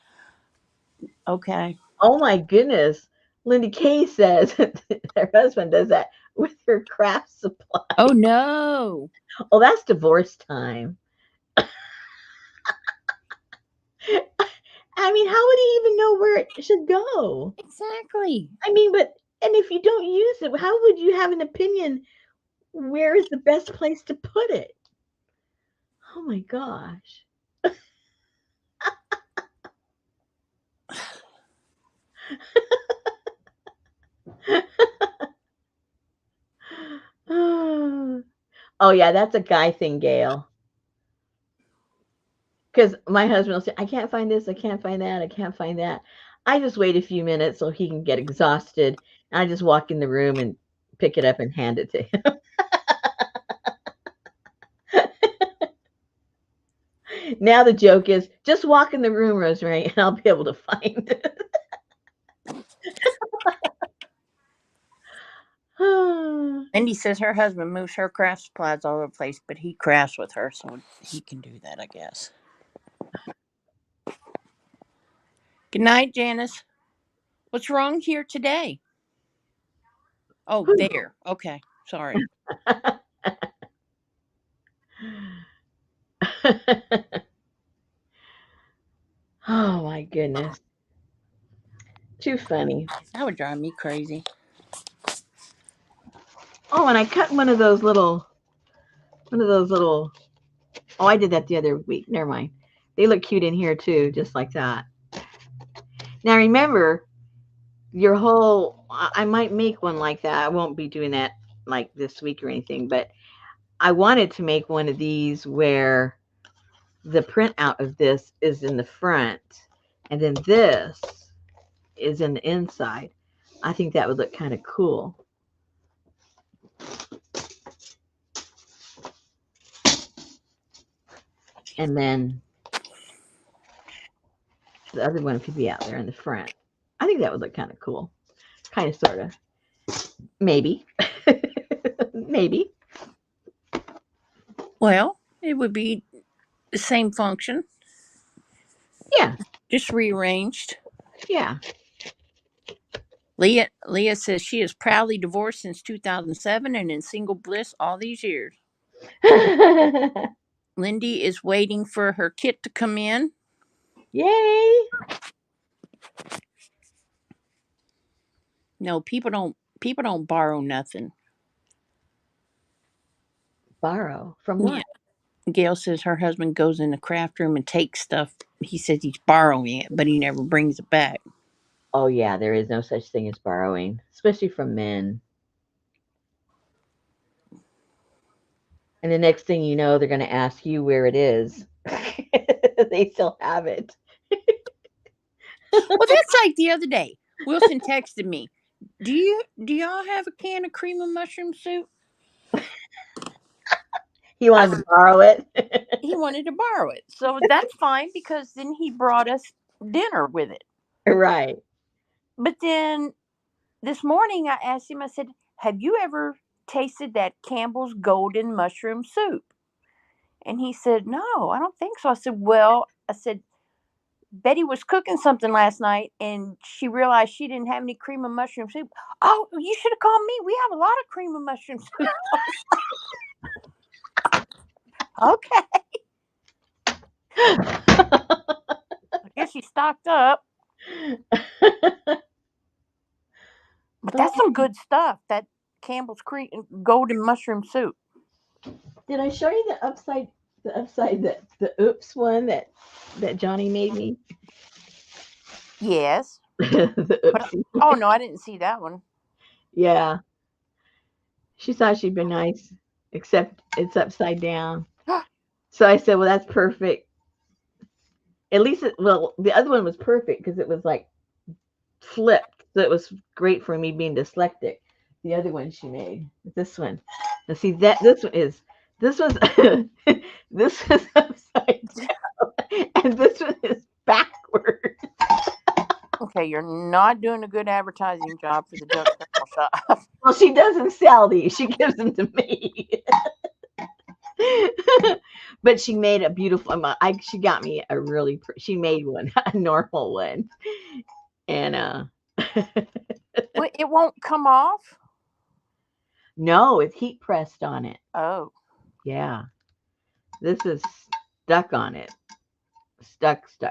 Okay. Oh my goodness. Lindy Kay says her husband does that with her craft supply. Oh no. Oh, that's divorce time. I mean, how would he even know where it should go? Exactly. I mean, but and if you don't use it, how would you have an opinion where is the best place to put it? Oh my gosh. Oh yeah, that's a guy thing, Gail. Because my husband will say, I can't find this, I can't find that, I can't find that. I just wait a few minutes so he can get exhausted. And I just walk in the room and pick it up and hand it to him. Now the joke is just walk in the room, Rosemary, and I'll be able to find it. Mindy says her husband moves her craft supplies all over the place, but he crafts with her, so he can do that, I guess. Good night, Janice. What's wrong here today? Oh, there. Okay. Sorry. Oh my goodness. Too funny. That would drive me crazy. Oh, and I cut one of those little, oh, I did that the other week. Never mind. They look cute in here too, just like that. Now remember, your whole, I might make one like that. I won't be doing that like this week or anything, but I wanted to make one of these where the printout of this is in the front and then this is in the inside. I think that would look kind of cool. And then the other one could be out there in the front. I think that would look kind of cool. Kind of, sort of. Maybe. Maybe. Well, it would be the same function, Yeah. just rearranged. Yeah. Leah says she is proudly divorced since 2007 and in single bliss all these years. Lindy is waiting for her kit to come in. Yay. No, people don't borrow nothing. Borrow from Yeah. what? Gail says her husband goes in the craft room and takes stuff. He says he's borrowing it, but he never brings it back. Oh yeah, there is no such thing as borrowing, especially from men. And the next thing you know, they're going to ask you where it is. They still have it. Well, that's like the other day. Wilson texted me, Do y'all have a can of cream of mushroom soup? He wanted to borrow it. He wanted to borrow it. So that's fine because then he brought us dinner with it. Right. But then this morning I asked him, I said, have you ever tasted that Campbell's Golden Mushroom Soup? And he said, no, I don't think so. I said, well, Betty was cooking something last night and she realized she didn't have any cream of mushroom soup. Oh, you should have called me. We have a lot of cream of mushroom soup. Okay. I guess she stocked up. But that's some good stuff. That Campbell's Creek Golden Mushroom Soup. Did I show you the oops one that Johnny made me? Yes. The But oopsie. oh no, I didn't see that one. Yeah. She thought she'd been nice, except it's upside down. So I said, well, that's perfect. At least the other one was perfect because it was like flipped. So it was great for me being dyslexic. The other one she made, this one. Now see this was this was upside down, And this one is backward. Okay, you're not doing a good advertising job for the junk journal shop. Well, she doesn't sell these. She gives them to me. But she made a beautiful. She got me a really. She made one, a normal one, and Well, it won't come off. no, it's heat pressed on it. Oh, Yeah, this is stuck on it. Stuck. So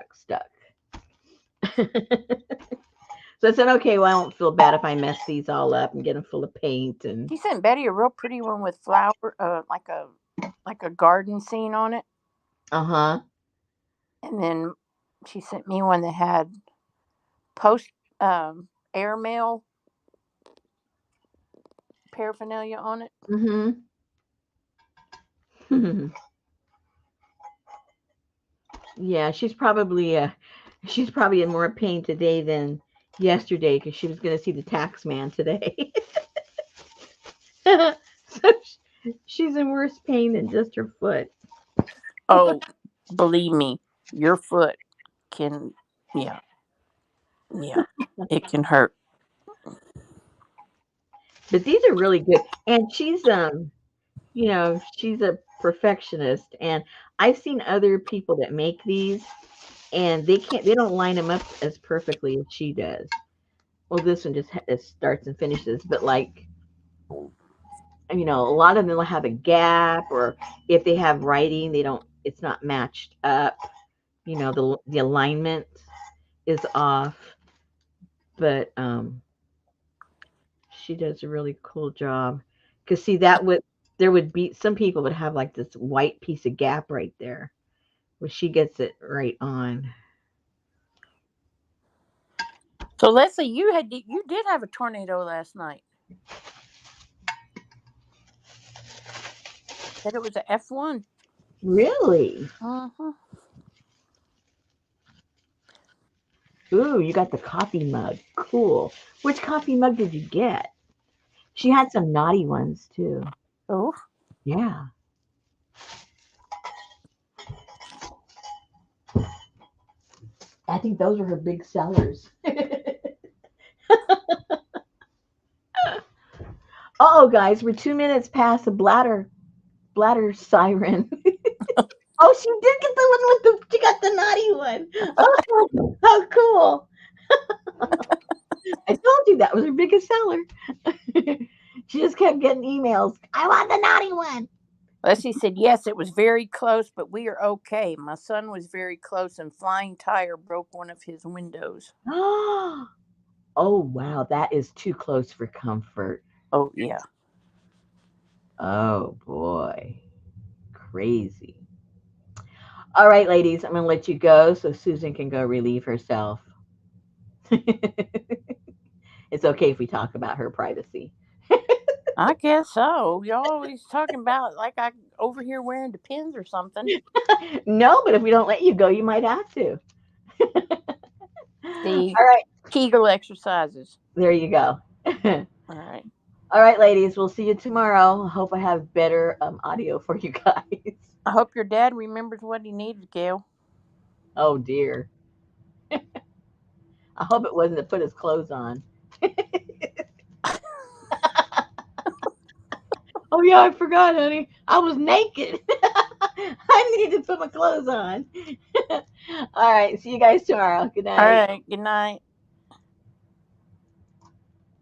I said, okay, well, I won't feel bad if I mess these all up and get them full of paint and. she sent Betty a real pretty one with flower, like a garden scene on it, Uh-huh. and then she sent me one that had post airmail paraphernalia on it. Mm-hmm. Yeah, she's probably in more pain today than yesterday because she was going to see the tax man today. So she's in worse pain than just her foot. Oh, believe me, your foot can, yeah, it can hurt. But these are really good. And she's a perfectionist and I've seen other people that make these and they don't line them up as perfectly as she does. Well, this one just starts and finishes, but like a lot of them will have a gap, or if they have writing, they don't. It's not matched up. The alignment is off, but she does a really cool job. Because see, there would be some people would have like this white piece of gap right there, where she gets it right on. So Leslie, you did have a tornado last night. Said it was a F1. Really? Uh-huh. Ooh, you got the coffee mug. Cool. Which coffee mug did you get? She had some naughty ones too. Oh. Yeah. I think those are her big sellers. Oh, guys, we're 2 minutes past the bladder siren. Oh, she did get the one with she got the naughty one. Oh, how cool. I told you that was her biggest seller. She just kept getting emails. I want the naughty one. Leslie said, yes, it was very close, but we are okay. My son was very close and flying tire broke one of his windows. Oh, wow. That is too close for comfort. Oh, yeah. Oh, boy. Crazy. All right, ladies, I'm going to let you go so Susan can go relieve herself. It's okay if we talk about her privacy. I guess so. You're always talking about like I over here wearing the pins or something. No, but if we don't let you go, you might have to. The All right. Kegel exercises. There you go. All right. All right, ladies. We'll see you tomorrow. I hope I have better audio for you guys. I hope your dad remembers what he needed, Gail. Oh, dear. I hope it wasn't to put his clothes on. Oh, yeah, I forgot, honey. I was naked. I need to put my clothes on. All right. See you guys tomorrow. Good All night. right. Good night.